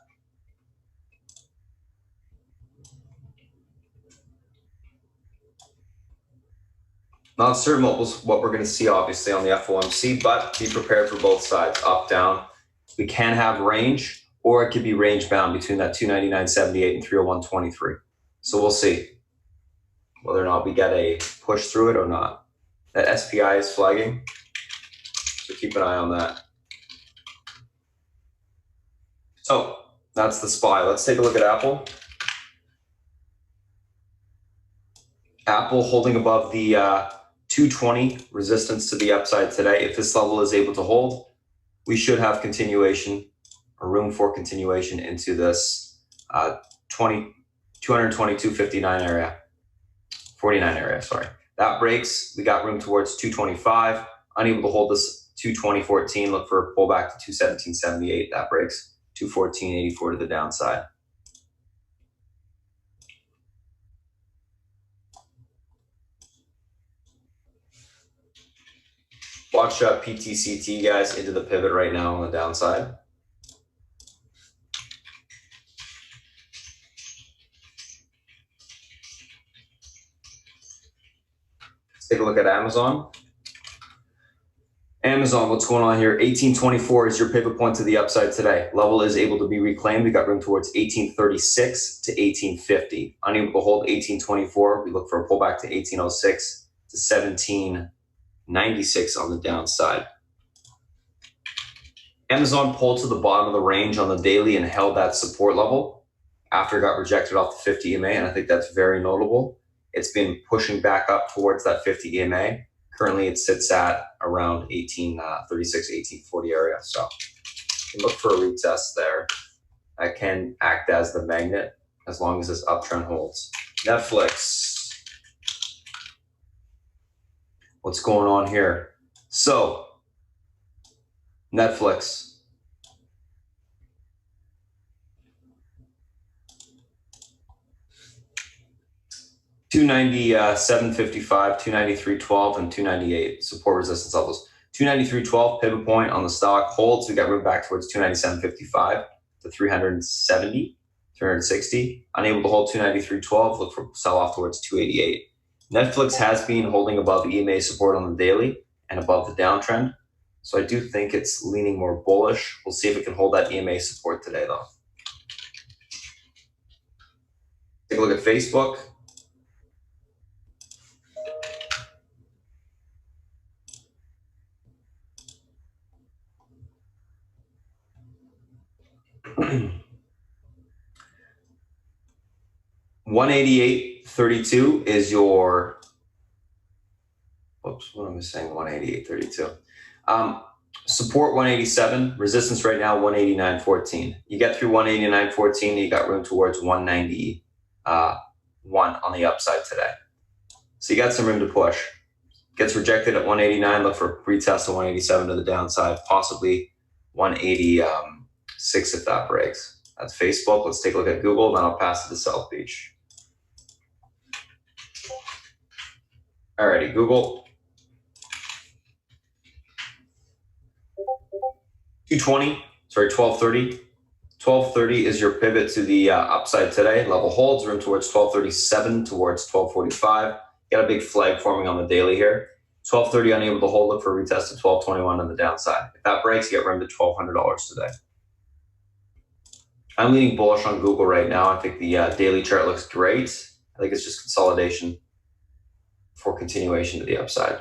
Speaker 1: Not certain what we're going to see, obviously, on the FOMC, but be prepared for both sides, up, down. We can have range, or it could be range bound between that 299.78 and 301.23. So we'll see whether or not we get a push through it or not. That SPI is flagging, so keep an eye on that. So that's the SPY. Let's take a look at Apple. Apple holding above the 220 resistance to the upside today. If this level is able to hold, we should have continuation or room for continuation into this 222.59 area, 49 area, sorry. That breaks, we got room towards 225. Unable to hold this 220.14, look for a pullback to 217.78. That breaks 214.84 to the downside. Watch PTCT, guys, into the pivot right now on the downside. Let's take a look at Amazon. Amazon, what's going on here? 1824 is your pivot point to the upside today. Level is able to be reclaimed. We got room towards 1836 to 1850. Unable to hold 1824. We look for a pullback to 1806 to 1796 on the downside. Amazon pulled to the bottom of the range on the daily and held that support level after it got rejected off the 50 EMA, and I think that's very notable. It's been pushing back up towards that 50 EMA. Currently, it sits at around 1836, 1840 area. So you can look for a retest there. That can act as the magnet as long as this uptrend holds. Netflix. What's going on here? So Netflix. $297.55, $293.12, and $298 support resistance levels. $293.12 pivot point on the stock holds. We got room back towards $297.55 to $370, $360. Unable to hold $293.12. Look for sell off towards $288. Netflix has been holding above EMA support on the daily and above the downtrend. So I do think it's leaning more bullish. We'll see if it can hold that EMA support today, though. Take a look at Facebook. $188.32 is your, whoops, what am I saying? $188.32. Support 187, resistance right now 189.14. You get through 189.14, you got room towards 191 on the upside today. So you got some room to push. Gets rejected at 189, look for retest of 187 to the downside, possibly 186 if that breaks. That's Facebook. Let's take a look at Google, then I'll pass it to South Beach. Alrighty, Google. 1230. 1230 is your pivot to the upside today. Level holds, room towards 1237 towards 1245. Got a big flag forming on the daily here. 1230 unable to hold, look for a retest of 1221 on the downside. If that breaks, you get room to $1,200 today. I'm leaning bullish on Google right now. I think the daily chart looks great. I think it's just consolidation for continuation to the upside.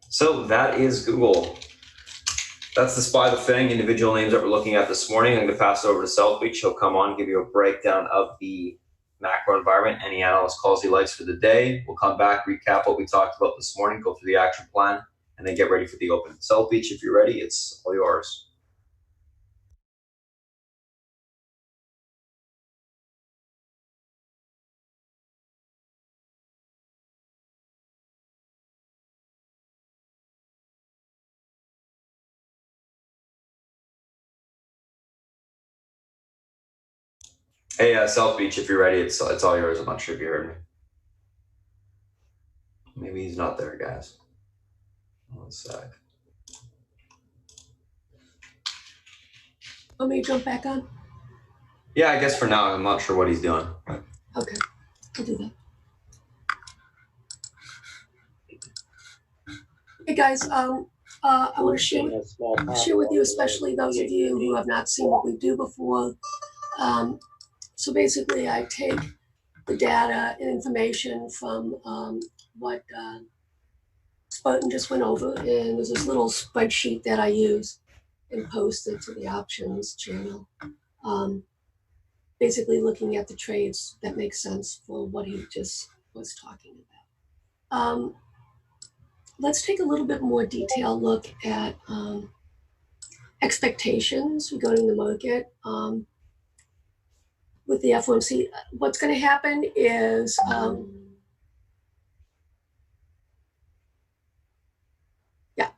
Speaker 1: So that is Google. That's the SPY the Thing, individual names that we're looking at this morning. I'm going to pass it over to South Beach. He'll come on, give you a breakdown of the macro environment, any analyst calls he likes for the day. We'll come back, recap what we talked about this morning, go through the action plan, and then get ready for the open. South Beach, if you're ready, it's all yours. Hey, South Beach, if you're ready, it's all yours. I'm not sure if you heard me. Maybe he's not there, guys. One sec.
Speaker 2: Want me to jump back on?
Speaker 1: Yeah, I guess for now, I'm not sure what he's doing.
Speaker 2: Okay, I'll do that. Hey guys, I want to share with you, especially those of you who have not seen what we do before. So basically, I take the data and information from what Spartan just went over, and there's this little spreadsheet that I use and post it to the options channel. Basically looking at the trades that make sense for what he just was talking about. Let's take a little bit more detailed look at expectations regarding the market. With the FOMC, what's going to happen is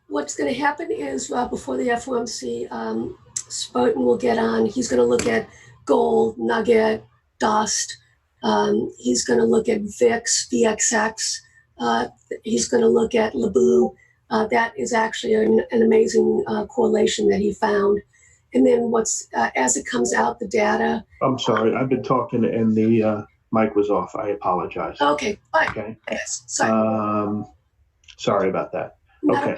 Speaker 2: what's going to happen is before the FOMC, Spartan will get on. He's going to look at gold, nugget, dust. He's going to look at VIX, VXX. He's going to look at Labu. That is actually an amazing correlation that he found. And then as it comes out, the data.
Speaker 3: I'm sorry, I've been talking and the mic was off. I apologize.
Speaker 2: Okay, fine.
Speaker 3: Okay.
Speaker 2: Yes, sorry.
Speaker 3: Sorry about that.
Speaker 2: Not a
Speaker 3: Okay.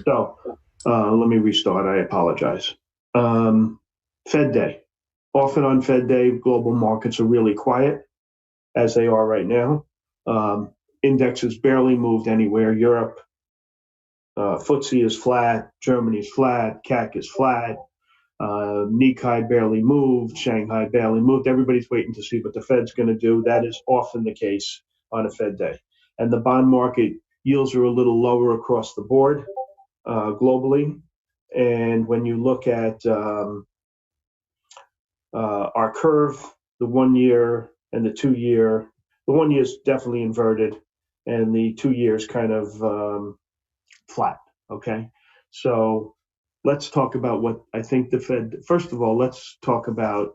Speaker 2: problem.
Speaker 3: So let me restart. I apologize. Fed Day. Often on Fed Day, global markets are really quiet, as they are right now. Indexes barely moved anywhere. Europe, FTSE is flat. Germany's flat. CAC is flat. Nikkei barely moved. Shanghai barely moved. Everybody's waiting to see what the Fed's going to do. That is often the case on a Fed Day. And the bond market yields are a little lower across the board globally. And when you look at our curve, the 1 year and the 2 year, the 1 year is definitely inverted, and the 2 years kind of flat. Okay, so let's talk about what I think the Fed. First of all, let's talk about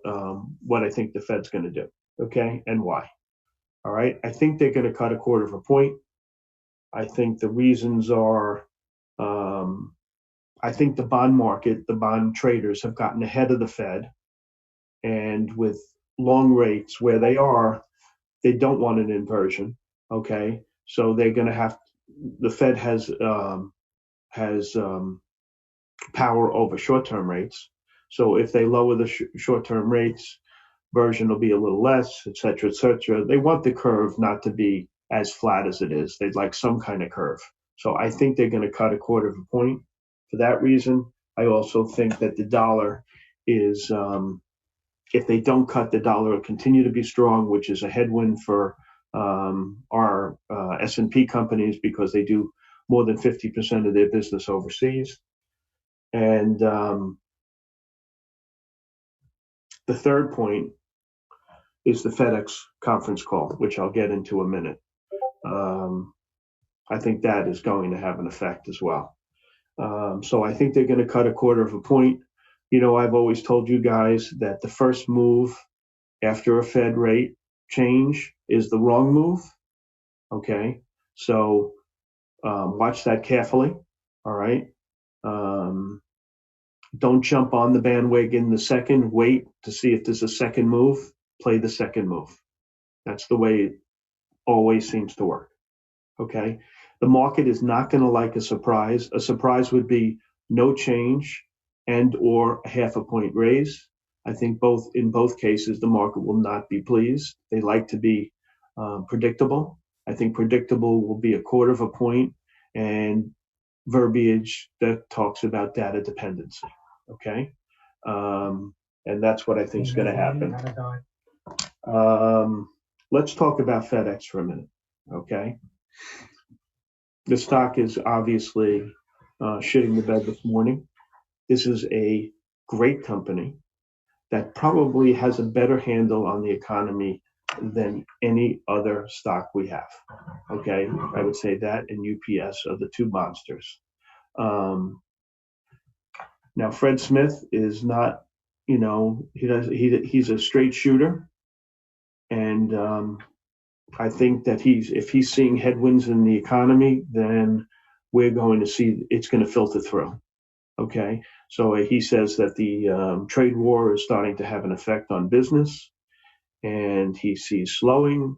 Speaker 3: what I think the Fed's going to do. Okay, and why. All right, I think they're going to cut a quarter of a point. I think the reasons are. I think the bond market, the bond traders have gotten ahead of the Fed, and with long rates where they don't want an inversion. Okay, so they're going to have. The Fed has power over short-term rates. So if they lower the short-term rates, version will be a little less, et cetera, et cetera. They want the curve not to be as flat as it is. They'd like some kind of curve. So I think they're going to cut a quarter of a point for that reason. I also think that the dollar is, if they don't cut, the dollar will continue to be strong, which is a headwind for our S&P companies because they do more than 50% of their business overseas. And the third point is the FedEx conference call, which I'll get into a minute. I think that is going to have an effect as well. So I think they're going to cut a quarter of a point. You know, I've always told you guys that the first move after a Fed rate change is the wrong move. Okay, so watch that carefully. All right. Don't jump on the bandwagon the second. Wait to see if there's a second move. Play the second move. That's the way it always seems to work. Okay. The market is not going to like a surprise. A surprise would be no change and or a half a point raise. I think in both cases, the market will not be pleased. They like to be predictable. I think predictable will be a quarter of a point and verbiage that talks about data dependency. Okay. And that's what I think is going to happen. Let's talk about FedEx for a minute. Okay. The stock is obviously shitting the bed this morning. This is a great company that probably has a better handle on the economy than any other stock we have. Okay, I would say that and UPS are the two monsters. Now, Fred Smith is not, you know, he's a straight shooter, and I think that if he's seeing headwinds in the economy, then we're going to see it's going to filter through. Okay, so he says that the trade war is starting to have an effect on business, and he sees slowing,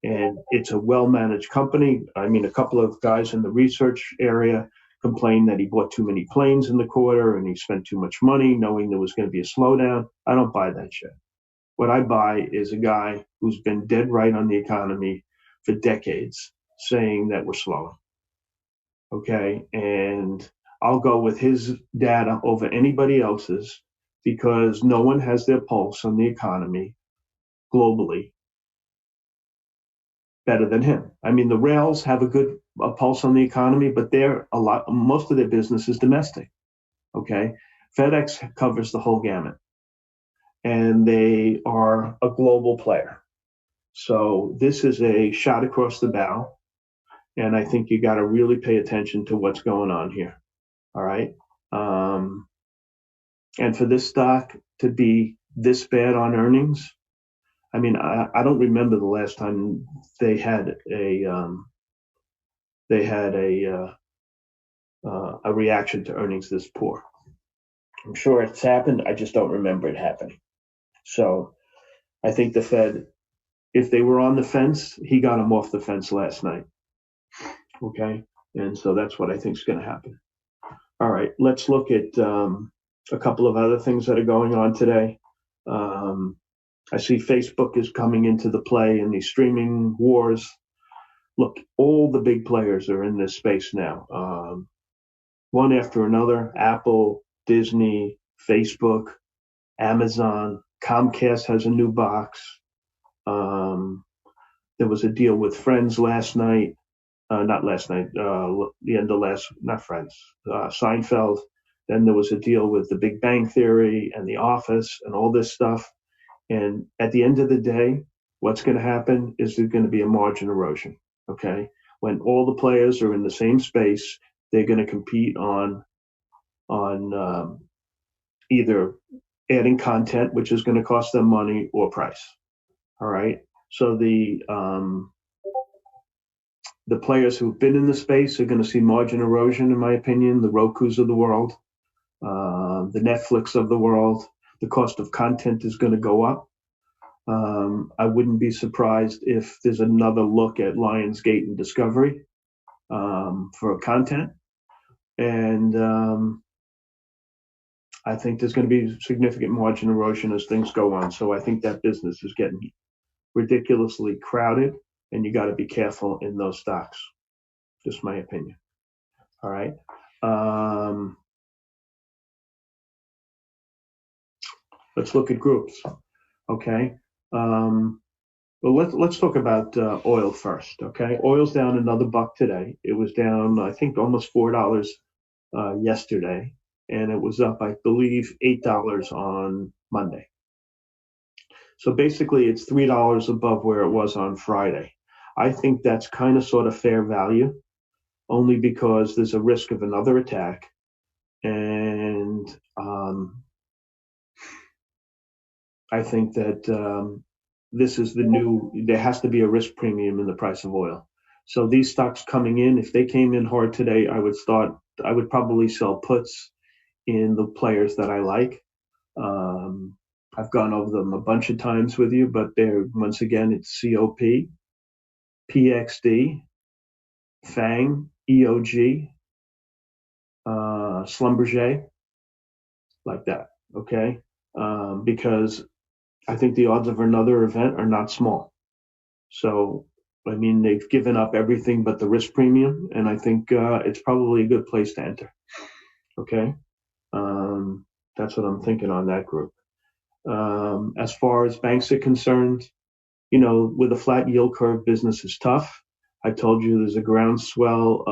Speaker 3: and it's a well-managed company. I mean, a couple of guys in the research area complained that he bought too many planes in the quarter and he spent too much money knowing there was going to be a slowdown. I don't buy that shit. What I buy is a guy who's been dead right on the economy for decades saying that we're slowing. Okay, and I'll go with his data over anybody else's because no one has their pulse on the economy globally better than him. I mean, the rails have a pulse on the economy, but most of their business is domestic. Okay, FedEx covers the whole gamut, and they are a global player. So this is a shot across the bow, and I think you got to really pay attention to what's going on here. All right, and for this stock to be this bad on earnings, I mean, I don't remember the last time they had a reaction to earnings this poor. I'm sure it's happened. I just don't remember it happening. So I think the Fed, if they were on the fence, he got them off the fence last night. Okay. And so that's what I think is going to happen. All right, let's look at a couple of other things that are going on today. I see Facebook is coming into the play in these streaming wars. Look, all the big players are in this space now. One after another: Apple, Disney, Facebook, Amazon, Comcast has a new box. There was a deal with Friends last night. Not last night, the end of not Friends, Seinfeld. Then there was a deal with The Big Bang Theory and The Office and all this stuff. And at the end of the day, what's going to happen is there's going to be a margin erosion. Okay. When all the players are in the same space, they're going to compete on either adding content, which is going to cost them money, or price. All right. So the players who've been in the space are going to see margin erosion, in my opinion. The Rokus of the world, the Netflix of the world. The cost of content is going to go up. I wouldn't be surprised if there's another look at Lionsgate and Discovery for content. And I think there's going to be significant margin erosion as things go on. So I think that business is getting ridiculously crowded, and you got to be careful in those stocks. Just my opinion. All right. Let's look at groups. Okay. Well, let's talk about oil first. Okay. Oil's down another buck today. It was down, I think, almost $4 yesterday, and it was up, I believe, $8 on Monday. So basically, it's $3 above where it was on Friday. I think that's kind of sort of fair value, only because there's a risk of another attack. And I think that this is the new, there has to be a risk premium in the price of oil. So these stocks coming in, if they came in hard today, I would probably sell puts in the players that I like. I've gone over them a bunch of times with you, but once again, it's COP, PXD, FANG, EOG, Schlumberger, like that, okay? Because I think the odds of another event are not small. So, I mean, they've given up everything but the risk premium, and I think it's probably a good place to enter, okay? That's what I'm thinking on that group. As far as banks are concerned, you know, with a flat yield curve, business is tough. I told you there's a groundswell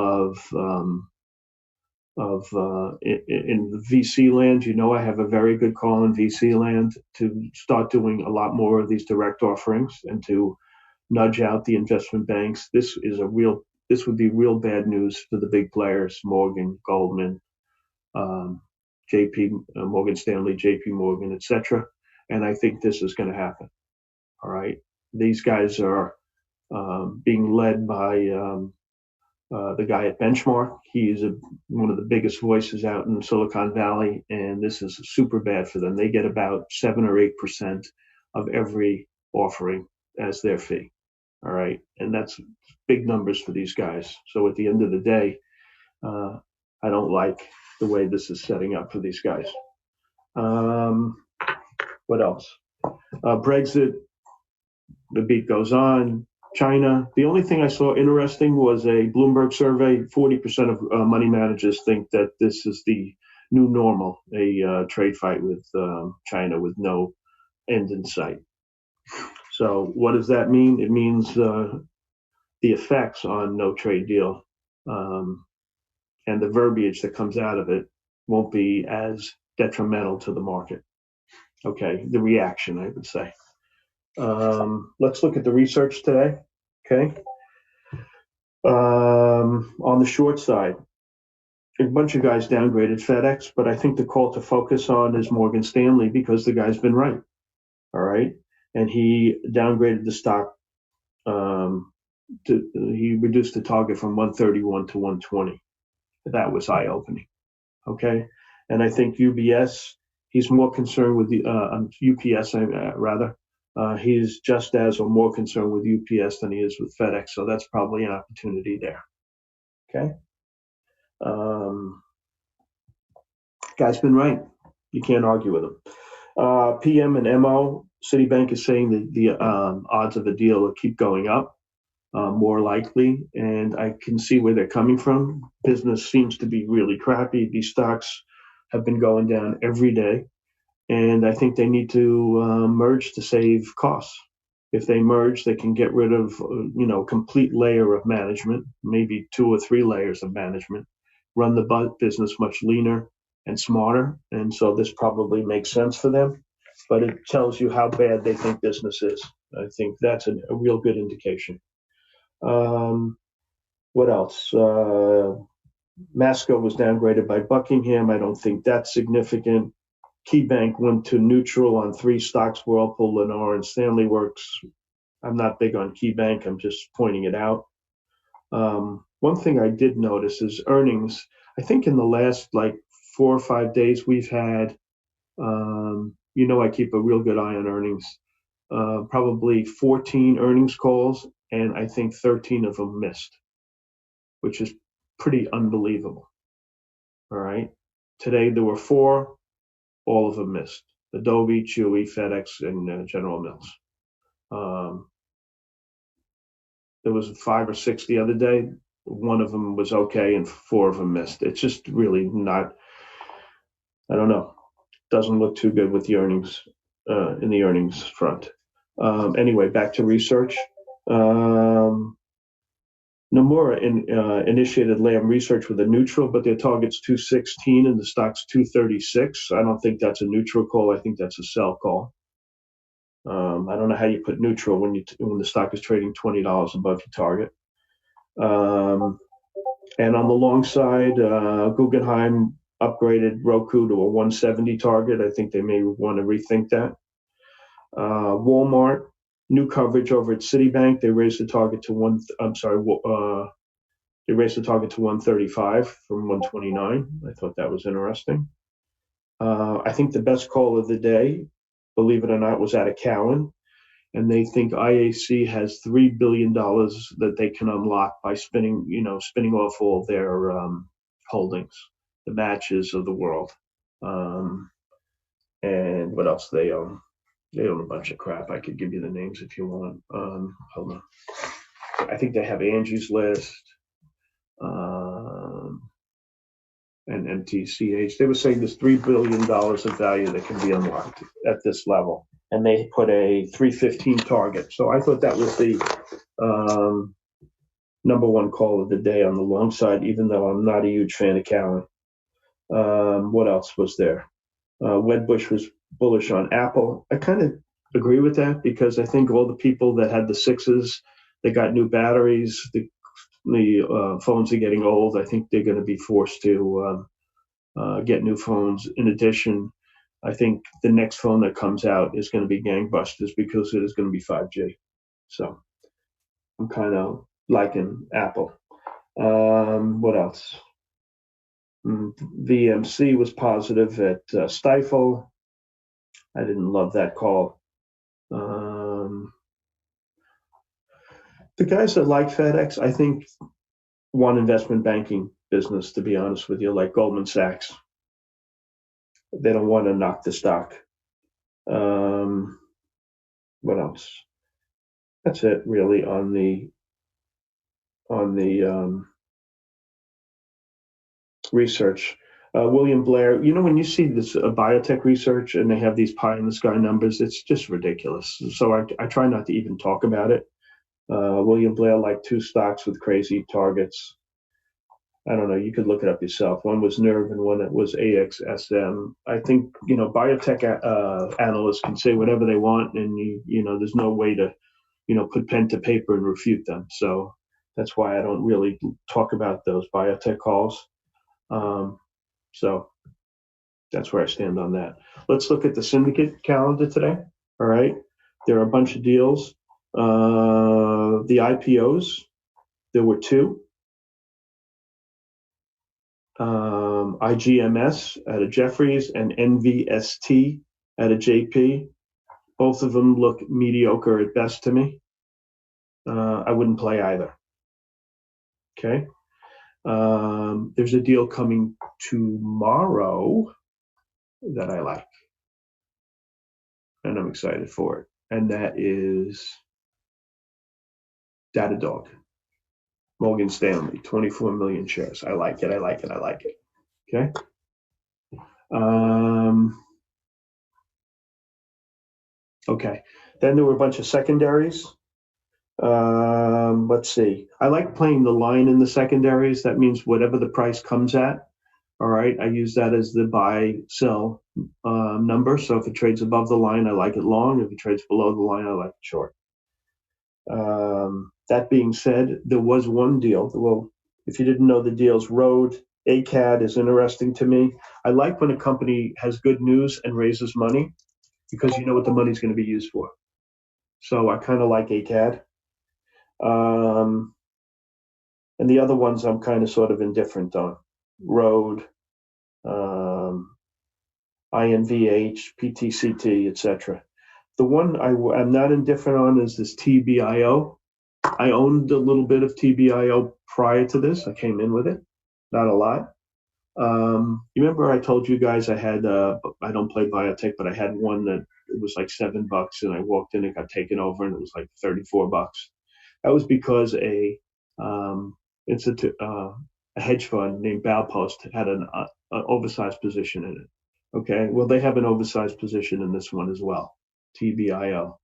Speaker 3: in the VC land. You know, I have a very good call in VC land to start doing a lot more of these direct offerings and to nudge out the investment banks. This would be real bad news for the big players, Morgan, Goldman, Morgan Stanley, JP Morgan, etc. And I think this is going to happen. All right. These guys are being led by the guy at Benchmark. He's one of the biggest voices out in Silicon Valley, and this is super bad for them. They get about 7 or 8% of every offering as their fee. All right. And that's big numbers for these guys. So at the end of the day, I don't like the way this is setting up for these guys. What else? Brexit, the beat goes on. China, the only thing I saw interesting was a Bloomberg survey. 40% of money managers think that this is the new normal, a trade fight with China with no end in sight. So what does that mean? It means the effects on no trade deal and the verbiage that comes out of it won't be as detrimental to the market. Okay, the reaction, I would say. Let's look at the research today. Okay. On the short side, a bunch of guys downgraded FedEx, but I think the call to focus on is Morgan Stanley because the guy's been right. All right. And he downgraded the stock. He reduced the target from 131 to 120. That was eye-opening. Okay. And I think UBS, he's more concerned with the UPS, rather. He's just as or more concerned with UPS than he is with FedEx. So that's probably an opportunity there. Okay. Guy's been right. You can't argue with him. PM and MO, Citibank is saying that the odds of a deal will keep going up, more likely, and I can see where they're coming from. Business seems to be really crappy. These stocks have been going down every day, and I think they need to merge to save costs. If they merge, they can get rid of, complete layer of management, maybe 2 or 3 layers of management, run the business much leaner and smarter. And so this probably makes sense for them, but it tells you how bad they think business is. I think that's a real good indication. What else? Masco was downgraded by Buckingham. I don't think that's significant. KeyBank went to neutral on 3 stocks, Whirlpool, Lennar, and Stanley Works. I'm not big on KeyBank. I'm just pointing it out. One thing I did notice is earnings. I think in the last 4 or 5 days, we've had, I keep a real good eye on earnings, probably 14 earnings calls, and I think 13 of them missed, which is pretty unbelievable. All right. Today, there were 4. All of them missed. Adobe, Chewy, FedEx, and General Mills. There was 5 or 6 the other day. 1 of them was okay, and 4 of them missed. It's just really not. I don't know. Doesn't look too good with the earnings in the earnings front. Anyway, back to research. Nomura initiated Lam Research with a neutral, but their target's 216 and the stock's 236. I don't think that's a neutral call. I think that's a sell call. I don't know how you put neutral when the stock is trading $20 above your target. And on the long side, Guggenheim upgraded Roku to a 170 target. I think they may want to rethink that. Walmart, new coverage over at Citibank. They raised the target to they raised the target to 135 from 129. I thought that was interesting. I think the best call of the day, believe it or not, was out of Cowen, and they think IAC has $3 billion that they can unlock by spinning off all their holdings, the matches of the world, and what else they own. They own a bunch of crap. I could give you the names if you want. Hold on. I think they have Angie's List and MTCH. They were saying there's $3 billion of value that can be unlocked at this level. And they put a 315 target. So I thought that was the number one call of the day on the long side, even though I'm not a huge fan of Cowen. What else was there? Wedbush was bullish on Apple. I kind of agree with that because I think all the people that had the 6s, they got new batteries. The phones are getting old. I think they're going to be forced to get new phones. In addition, I think the next phone that comes out is going to be gangbusters because it is going to be 5G. So I'm kind of liking Apple. What else? VMC was positive at Stifel. I didn't love that call. The guys that like FedEx, I think, want investment banking business, to be honest with you, like Goldman Sachs. They don't want to knock the stock. What else? That's it, really, on the research. William Blair, when you see this biotech research and they have these pie in the sky numbers, it's just ridiculous. So I try not to even talk about it. William Blair liked 2 stocks with crazy targets. I don't know. You could look it up yourself. One was Nerve and one was AXSM. I think, biotech analysts can say whatever they want, and there's no way to, put pen to paper and refute them. So that's why I don't really talk about those biotech calls. So that's where I stand on that. Let's look at the syndicate calendar today. All right. There are a bunch of deals. The IPOs, there were 2. IGMS at a Jefferies and NVST at a JP. Both of them look mediocre at best to me. I wouldn't play either. Okay. There's a deal coming tomorrow that I like, and I'm excited for it. And that is Datadog, Morgan Stanley, 24 million shares. I like it. I like it. I like it. Okay. Okay. Then there were a bunch of secondaries. Let's see. I like playing the line in the secondaries. That means whatever the price comes at. All right. I use that as the buy sell number. So if it trades above the line, I like it long. If it trades below the line, I like it short. That being said, there was one deal. Well, if you didn't know the deals, Road, ACAD is interesting to me. I like when a company has good news and raises money because you know what the money's going to be used for. So I kind of like ACAD. And the other ones I'm kind of sort of indifferent on. Road, INVH, PTCT, etc. The one I'm not indifferent on is this TBIO. I owned a little bit of TBIO prior to this. I came in with it, not a lot. You remember I told you guys I had, I don't play biotech, but I had one that it was like $7 and I walked in and got taken over and it was like $34. That was because a hedge fund named Baupost had an oversized position in it. Okay, well, they have an oversized position in this one as well, TBIO.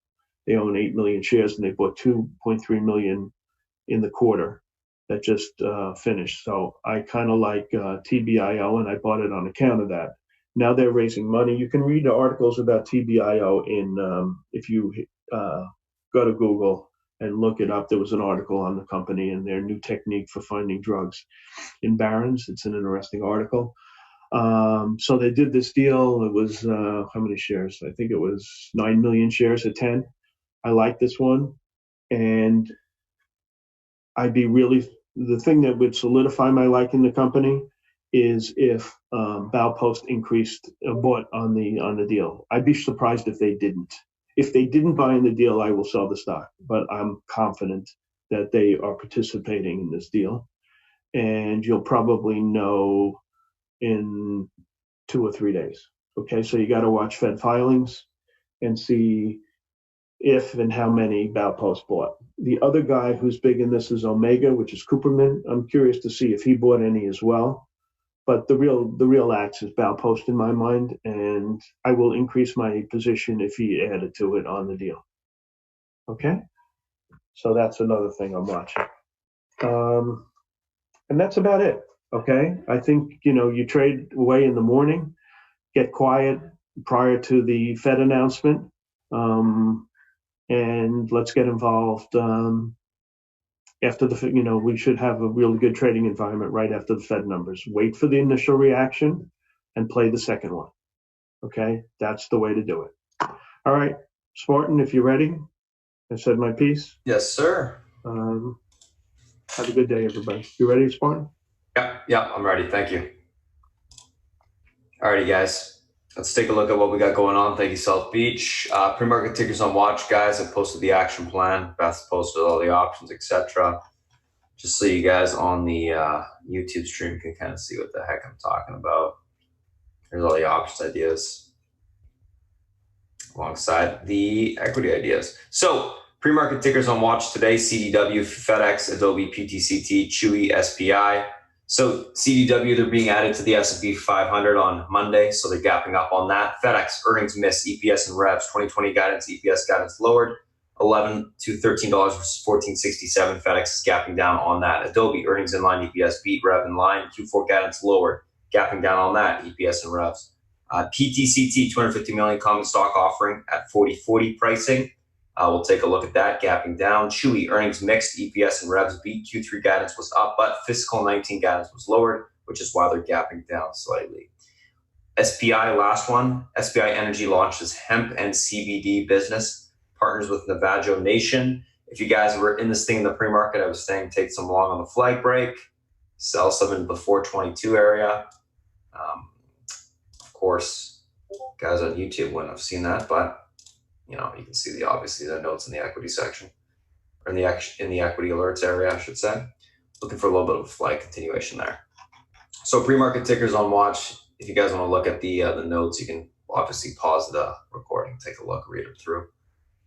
Speaker 3: They own 8 million shares and they bought 2.3 million in the quarter that just finished. So I kind of like TBIO and I bought it on account of that. Now they're raising money. You can read the articles about TBIO if you go to Google and look it up. There was an article on the company and their new technique for finding drugs in Barron's. It's an interesting article. So they did this deal. It was how many shares? I think it was 9 million shares at 10. I like this one. And the thing that would solidify my like in the company is if Baupost bought on the deal. I'd be surprised if they didn't. If they didn't buy in the deal, I will sell the stock, but I'm confident that they are participating in this deal. And you'll probably know in 2 or 3 days. Okay, so you got to watch Fed filings and see if and how many Baupost bought. The other guy who's big in this is Omega, which is Cooperman. I'm curious to see if he bought any as well. But the real axe is Baupost in my mind, and I will increase my position if he added to it on the deal. Okay, so that's another thing I'm watching. And that's about it. Okay, I think you trade away in the morning, get quiet prior to the Fed announcement. And let's get involved after we should have a really good trading environment right after the Fed numbers. Wait for the initial reaction and play the second one. Okay, that's the way to do it. All right, Spartan, if you're ready, I said my piece.
Speaker 1: Yes, sir.
Speaker 3: Have a good day, everybody. You ready, Spartan?
Speaker 1: Yeah, I'm ready. Thank you. Alrighty, guys. Let's take a look at what we got going on. Thank you, South Beach. Pre-market tickers on watch, guys. I posted the action plan. Beth's posted all the options, etc. Just so you guys on the YouTube stream can kind of see what the heck I'm talking about. Here's all the options ideas alongside the equity ideas. So pre-market tickers on watch today: CDW, FedEx, Adobe, PTCT, Chewy, SPI. So CDW, they're being added to the S&P 500 on Monday, so they're gapping up on that. FedEx, earnings miss, EPS and revs, 2020 guidance, EPS guidance lowered, $11 to $13 versus $14.67. FedEx is gapping down on that. Adobe, earnings in line, EPS beat, rev in line, Q4 guidance lowered, gapping down on that, EPS and revs. PTCT, 250 million common stock offering at 40/40 pricing. We'll take a look at that, gapping down. Chewy, earnings mixed, EPS and revs beat. Q3 guidance was up, but fiscal 19 guidance was lowered, which is why they're gapping down slightly. SPI, last one. SPI Energy launches hemp and CBD business, partners with Navajo Nation. If you guys were in this thing in the pre-market, I was saying take some long on the flag break, sell some in the 422 area. Of course, guys on YouTube wouldn't have seen that, but you can see the notes in the equity section, or in the equity alerts area, I should say. looking for a little bit of a flag continuation there. So pre-market tickers on watch. If you guys want to look at the notes, you can obviously pause the recording, take a look, read it through.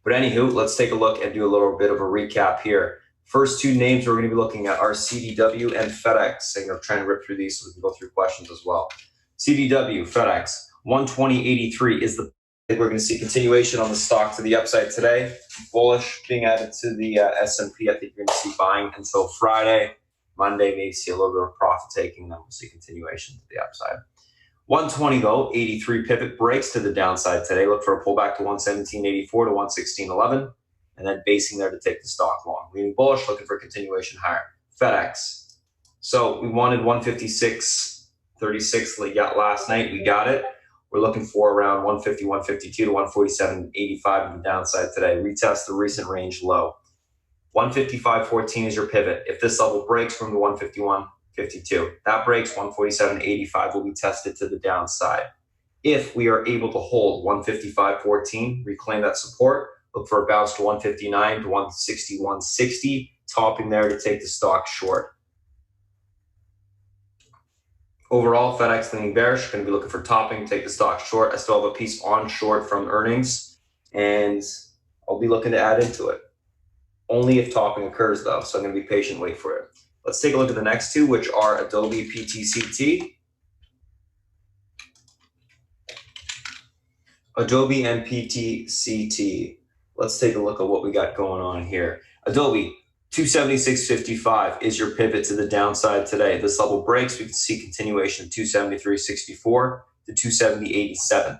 Speaker 1: But anywho, let's take a look and do a little bit of a recap here. First two names we're going to be looking at are CDW and FedEx. I'm going to try and rip through these so we can go through questions as well. CDW, FedEx, 120.83 is the we're going to see continuation on the stock to the upside today. Bullish being added to the S&P. I think you're going to see buying until Friday. Monday, maybe see a little bit of profit taking, then we'll see continuation to the upside. 120 though, 83 pivot breaks to the downside today. Look for a pullback to 117.84 to 116.11, and then basing there to take the stock long. Leaning bullish, looking for continuation higher. FedEx. So we wanted 156.36 last night. We got it. We're looking for around 150, 152 to 147.85 on the downside today. Retest the recent range low. 155.14 is your pivot. If this level breaks from the 151.52, that breaks, 147.85 will be tested to the downside. If we are able to hold 155.14, reclaim that support, look for a bounce to 159 to 161.60, topping there to take the stock short. Overall, FedEx leaning bearish, going to be looking for topping, take the stock short. I still have a piece on short from earnings, and I'll be looking to add into it. Only if topping occurs though, so I'm going to be patient, wait for it. Let's take a look at the next two, which are Adobe PTCT. Adobe and PTCT. Let's take a look at what we got going on here. Adobe, 276.55 is your pivot to the downside today. This level breaks, we can see continuation of 273.64 to 270.87.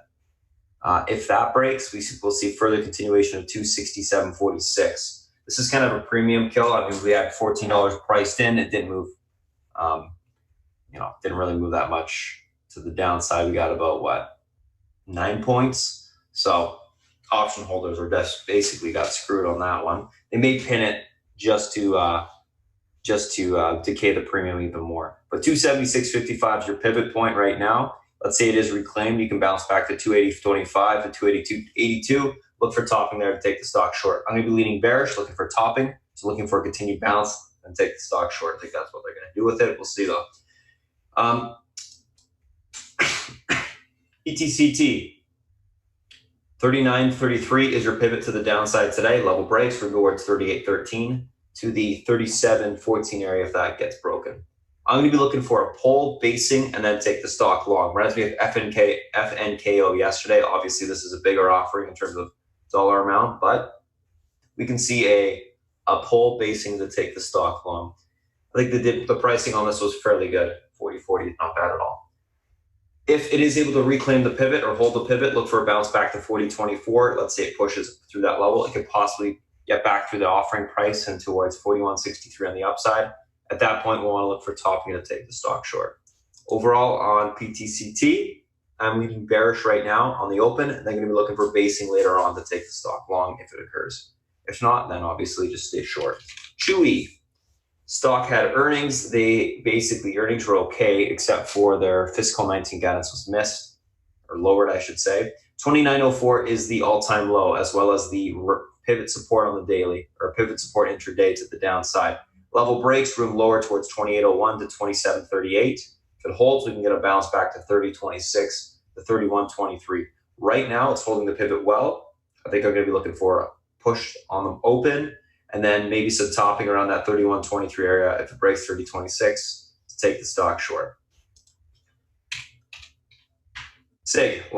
Speaker 1: If that breaks, we'll see further continuation of 267.46. This is kind of a premium kill. I mean, we had $14 priced in. It didn't move, didn't really move that much to the downside. We got about 9 points. So option holders were basically got screwed on that one. They may pin it just to decay the premium even more. But 276.55 is your pivot point right now. Let's say it is reclaimed. You can bounce back to 280.25 to 282.82. Look for topping there to take the stock short. I'm going to be leaning bearish, looking for topping. So looking for a continued bounce and take the stock short. I think that's what they're going to do with it. We'll see though. ETCT, 39.33 is your pivot to the downside today. Level breaks, we're towards 38.13 to the 37.14 area if that gets broken. I'm going to be looking for a pull, basing, and then take the stock long. Whereas we have FNKO yesterday. Obviously, this is a bigger offering in terms of dollar amount, but we can see a pull, basing to take the stock long. I think the pricing on this was fairly good. 40.40, not bad at all. If it is able to reclaim the pivot or hold the pivot, look for a bounce back to 40.24. Let's say it pushes through that level. It could possibly get back through the offering price and towards 41.63 on the upside. At that point, we'll want to look for topping to take the stock short. Overall, on PTCT, I'm leaning bearish right now on the open, and they're going to be looking for basing later on to take the stock long if it occurs. If not, then obviously just stay short. Chewy. Stock had earnings. Earnings were okay, except for their fiscal 19 guidance was missed, or lowered, I should say. 29.04 is the all-time low, as well as the pivot support on the daily, or pivot support intraday to the downside. Level breaks, room lower towards 28.01 to 27.38. If it holds, we can get a bounce back to 30.26 to 31.23. Right now, it's holding the pivot well. I think I'm going to be looking for a push on the open, and then maybe some topping around that 31.23 area if it breaks 30.26 to take the stock short. SPI.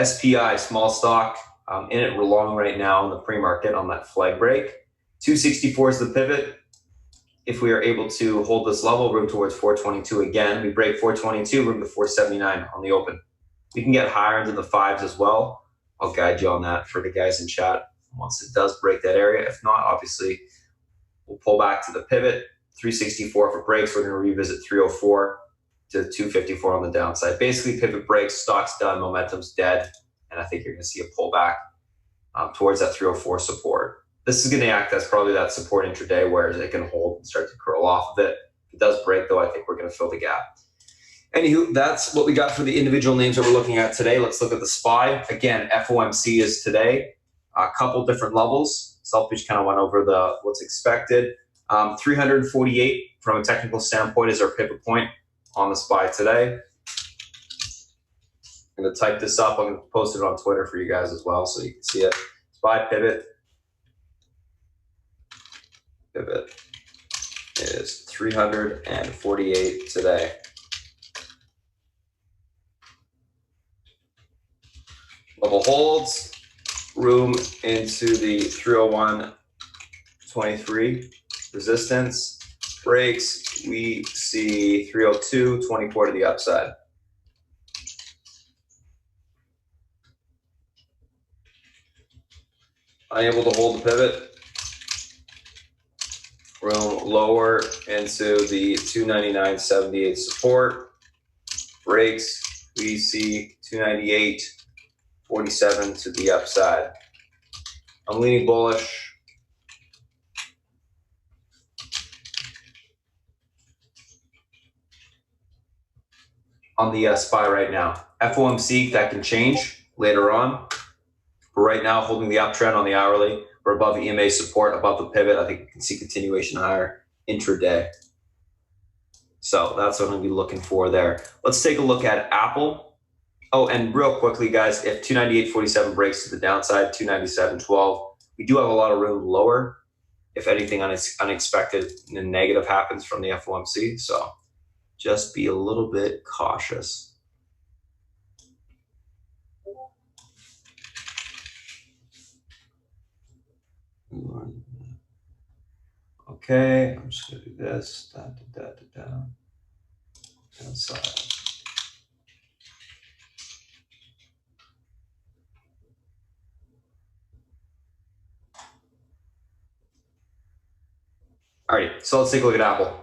Speaker 1: SPI, small stock. In it, we're long right now in the pre-market on that flag break. 264 is the pivot. If we are able to hold this level, room towards 422 again. We break 422, room to 479 on the open. We can get higher into the fives as well. I'll guide you on that for the guys in chat once it does break that area. If not, obviously, we'll pull back to the pivot. 364 if it breaks. We're going to revisit 304 to 254 on the downside. Basically, pivot breaks, stock's done, momentum's dead, and I think you're going to see a pullback towards that 304 support. This is going to act as probably that support intraday where it can hold and start to curl off of it. If it does break, though, I think we're going to fill the gap. Anywho, that's what we got for the individual names that we're looking at today. Let's look at the SPY. Again, FOMC is today. A couple different levels. Selfish kind of went over what's expected. 348 from a technical standpoint is our pivot point on the SPY today. I'm going to type this up. I'm going to post it on Twitter for you guys as well so you can see it. SPY pivot is 348 today. Level holds, room into the 301.23 resistance. Breaks, we see 302.24 to the upside. Unable to hold the pivot. Room lower into the 299.78 support. Breaks, we see 298.47 to the upside. I'm leaning bullish. On the SPY right now. FOMC, that can change later on. But right now, holding the uptrend on the hourly. We're above the EMA support, above the pivot. I think you can see continuation higher intraday. So that's what I'm going to be looking for there. Let's take a look at Apple. Oh, and real quickly, guys, if 298.47 breaks to the downside, 297.12, we do have a lot of room lower if anything unexpected and negative happens from the FOMC. So just be a little bit cautious. Okay, I'm just going to do this. Downside. All right, so let's take a look at Apple.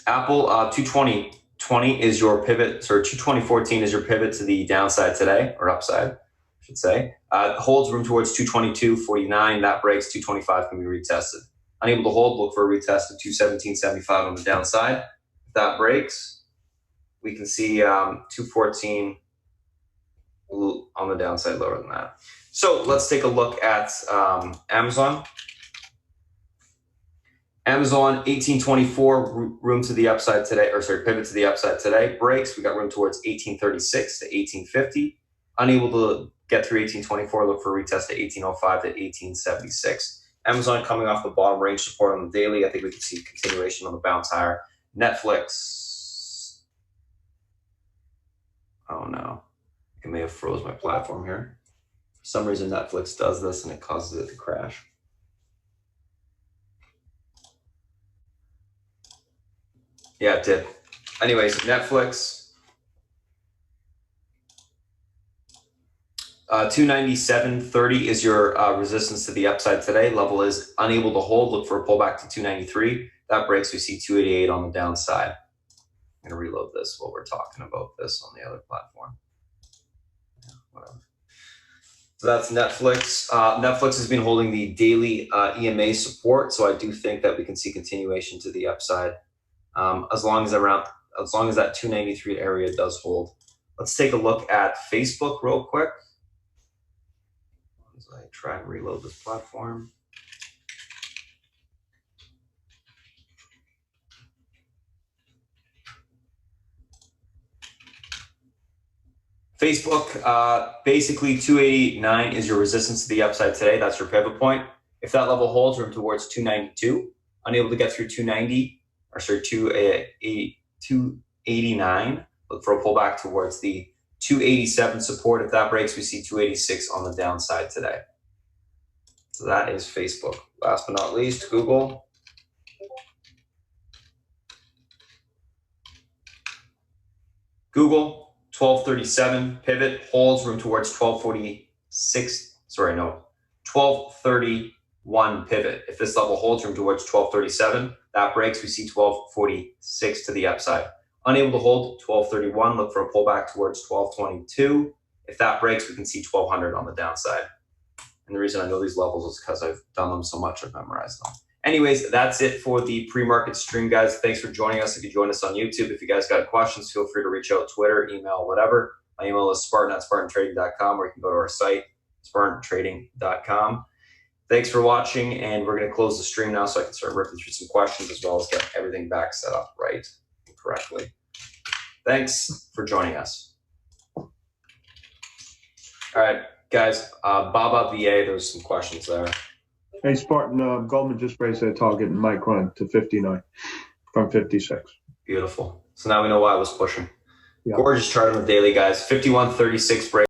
Speaker 1: Apple 220.20 is your pivot, sorry, 220.14 is your pivot to the downside today, or upside, I should say. Holds room towards 222.49. That breaks, 225 can be retested. Unable to hold, look for a retest of 217.75 on the downside. If that breaks, we can see 214 on the downside, lower than that. So let's take a look at Amazon. Amazon 1824 room to the upside today, or sorry, pivot to the upside today. Breaks, we got room towards 1836 to 1850. Unable to get through 1824, look for a retest to 1805 to 1876. Amazon coming off the bottom range support on the daily. I think we can see continuation on the bounce higher. Netflix. Oh no, I may have froze my platform here. For some reason, Netflix does this and it causes it to crash. Yeah, it did. Anyways, Netflix. 297.30 is your resistance to the upside today. Level is unable to hold. Look for a pullback to 293. That breaks, we see 288 on the downside. I'm going to reload this while we're talking about this on the other platform. Yeah, whatever. So that's Netflix. Netflix has been holding the daily EMA support, so I do think that we can see continuation to the upside. As long as that 293 area does hold. Let's take a look at Facebook real quick. As I try and reload this platform. Facebook, basically 289 is your resistance to the upside today. That's your pivot point. If that level holds, room towards 292. Unable to get through 290. Or sorry, 289. Look for a pullback towards the 287 support. If that breaks, we see 286 on the downside today. So that is Facebook. Last but not least, Google. Google, 1237 pivot, holds room towards 1246. Sorry, no, 1231 pivot. If this level holds room towards 1237, that breaks, we see 1246 to the upside. Unable to hold, 1231, look for a pullback towards 1222. If that breaks, we can see 1200 on the downside. And the reason I know these levels is because I've done them so much, I've memorized them. Anyways, that's it for the pre-market stream, guys. Thanks for joining us. If you join us on YouTube, if you guys got questions, feel free to reach out, Twitter, email, whatever. My email is spartan@spartantrading.com, or you can go to our site, spartantrading.com. Thanks for watching, and we're going to close the stream now so I can start ripping through some questions as well as get everything back set up right and correctly. Thanks for joining us. All right, guys, Baba VA, there's some questions there.
Speaker 3: Hey, Spartan, Goldman just raised their target in micron to 59 from 56.
Speaker 1: Beautiful. So now we know why I was pushing.
Speaker 3: Yeah.
Speaker 1: Gorgeous chart on the daily, guys. 51.36 break.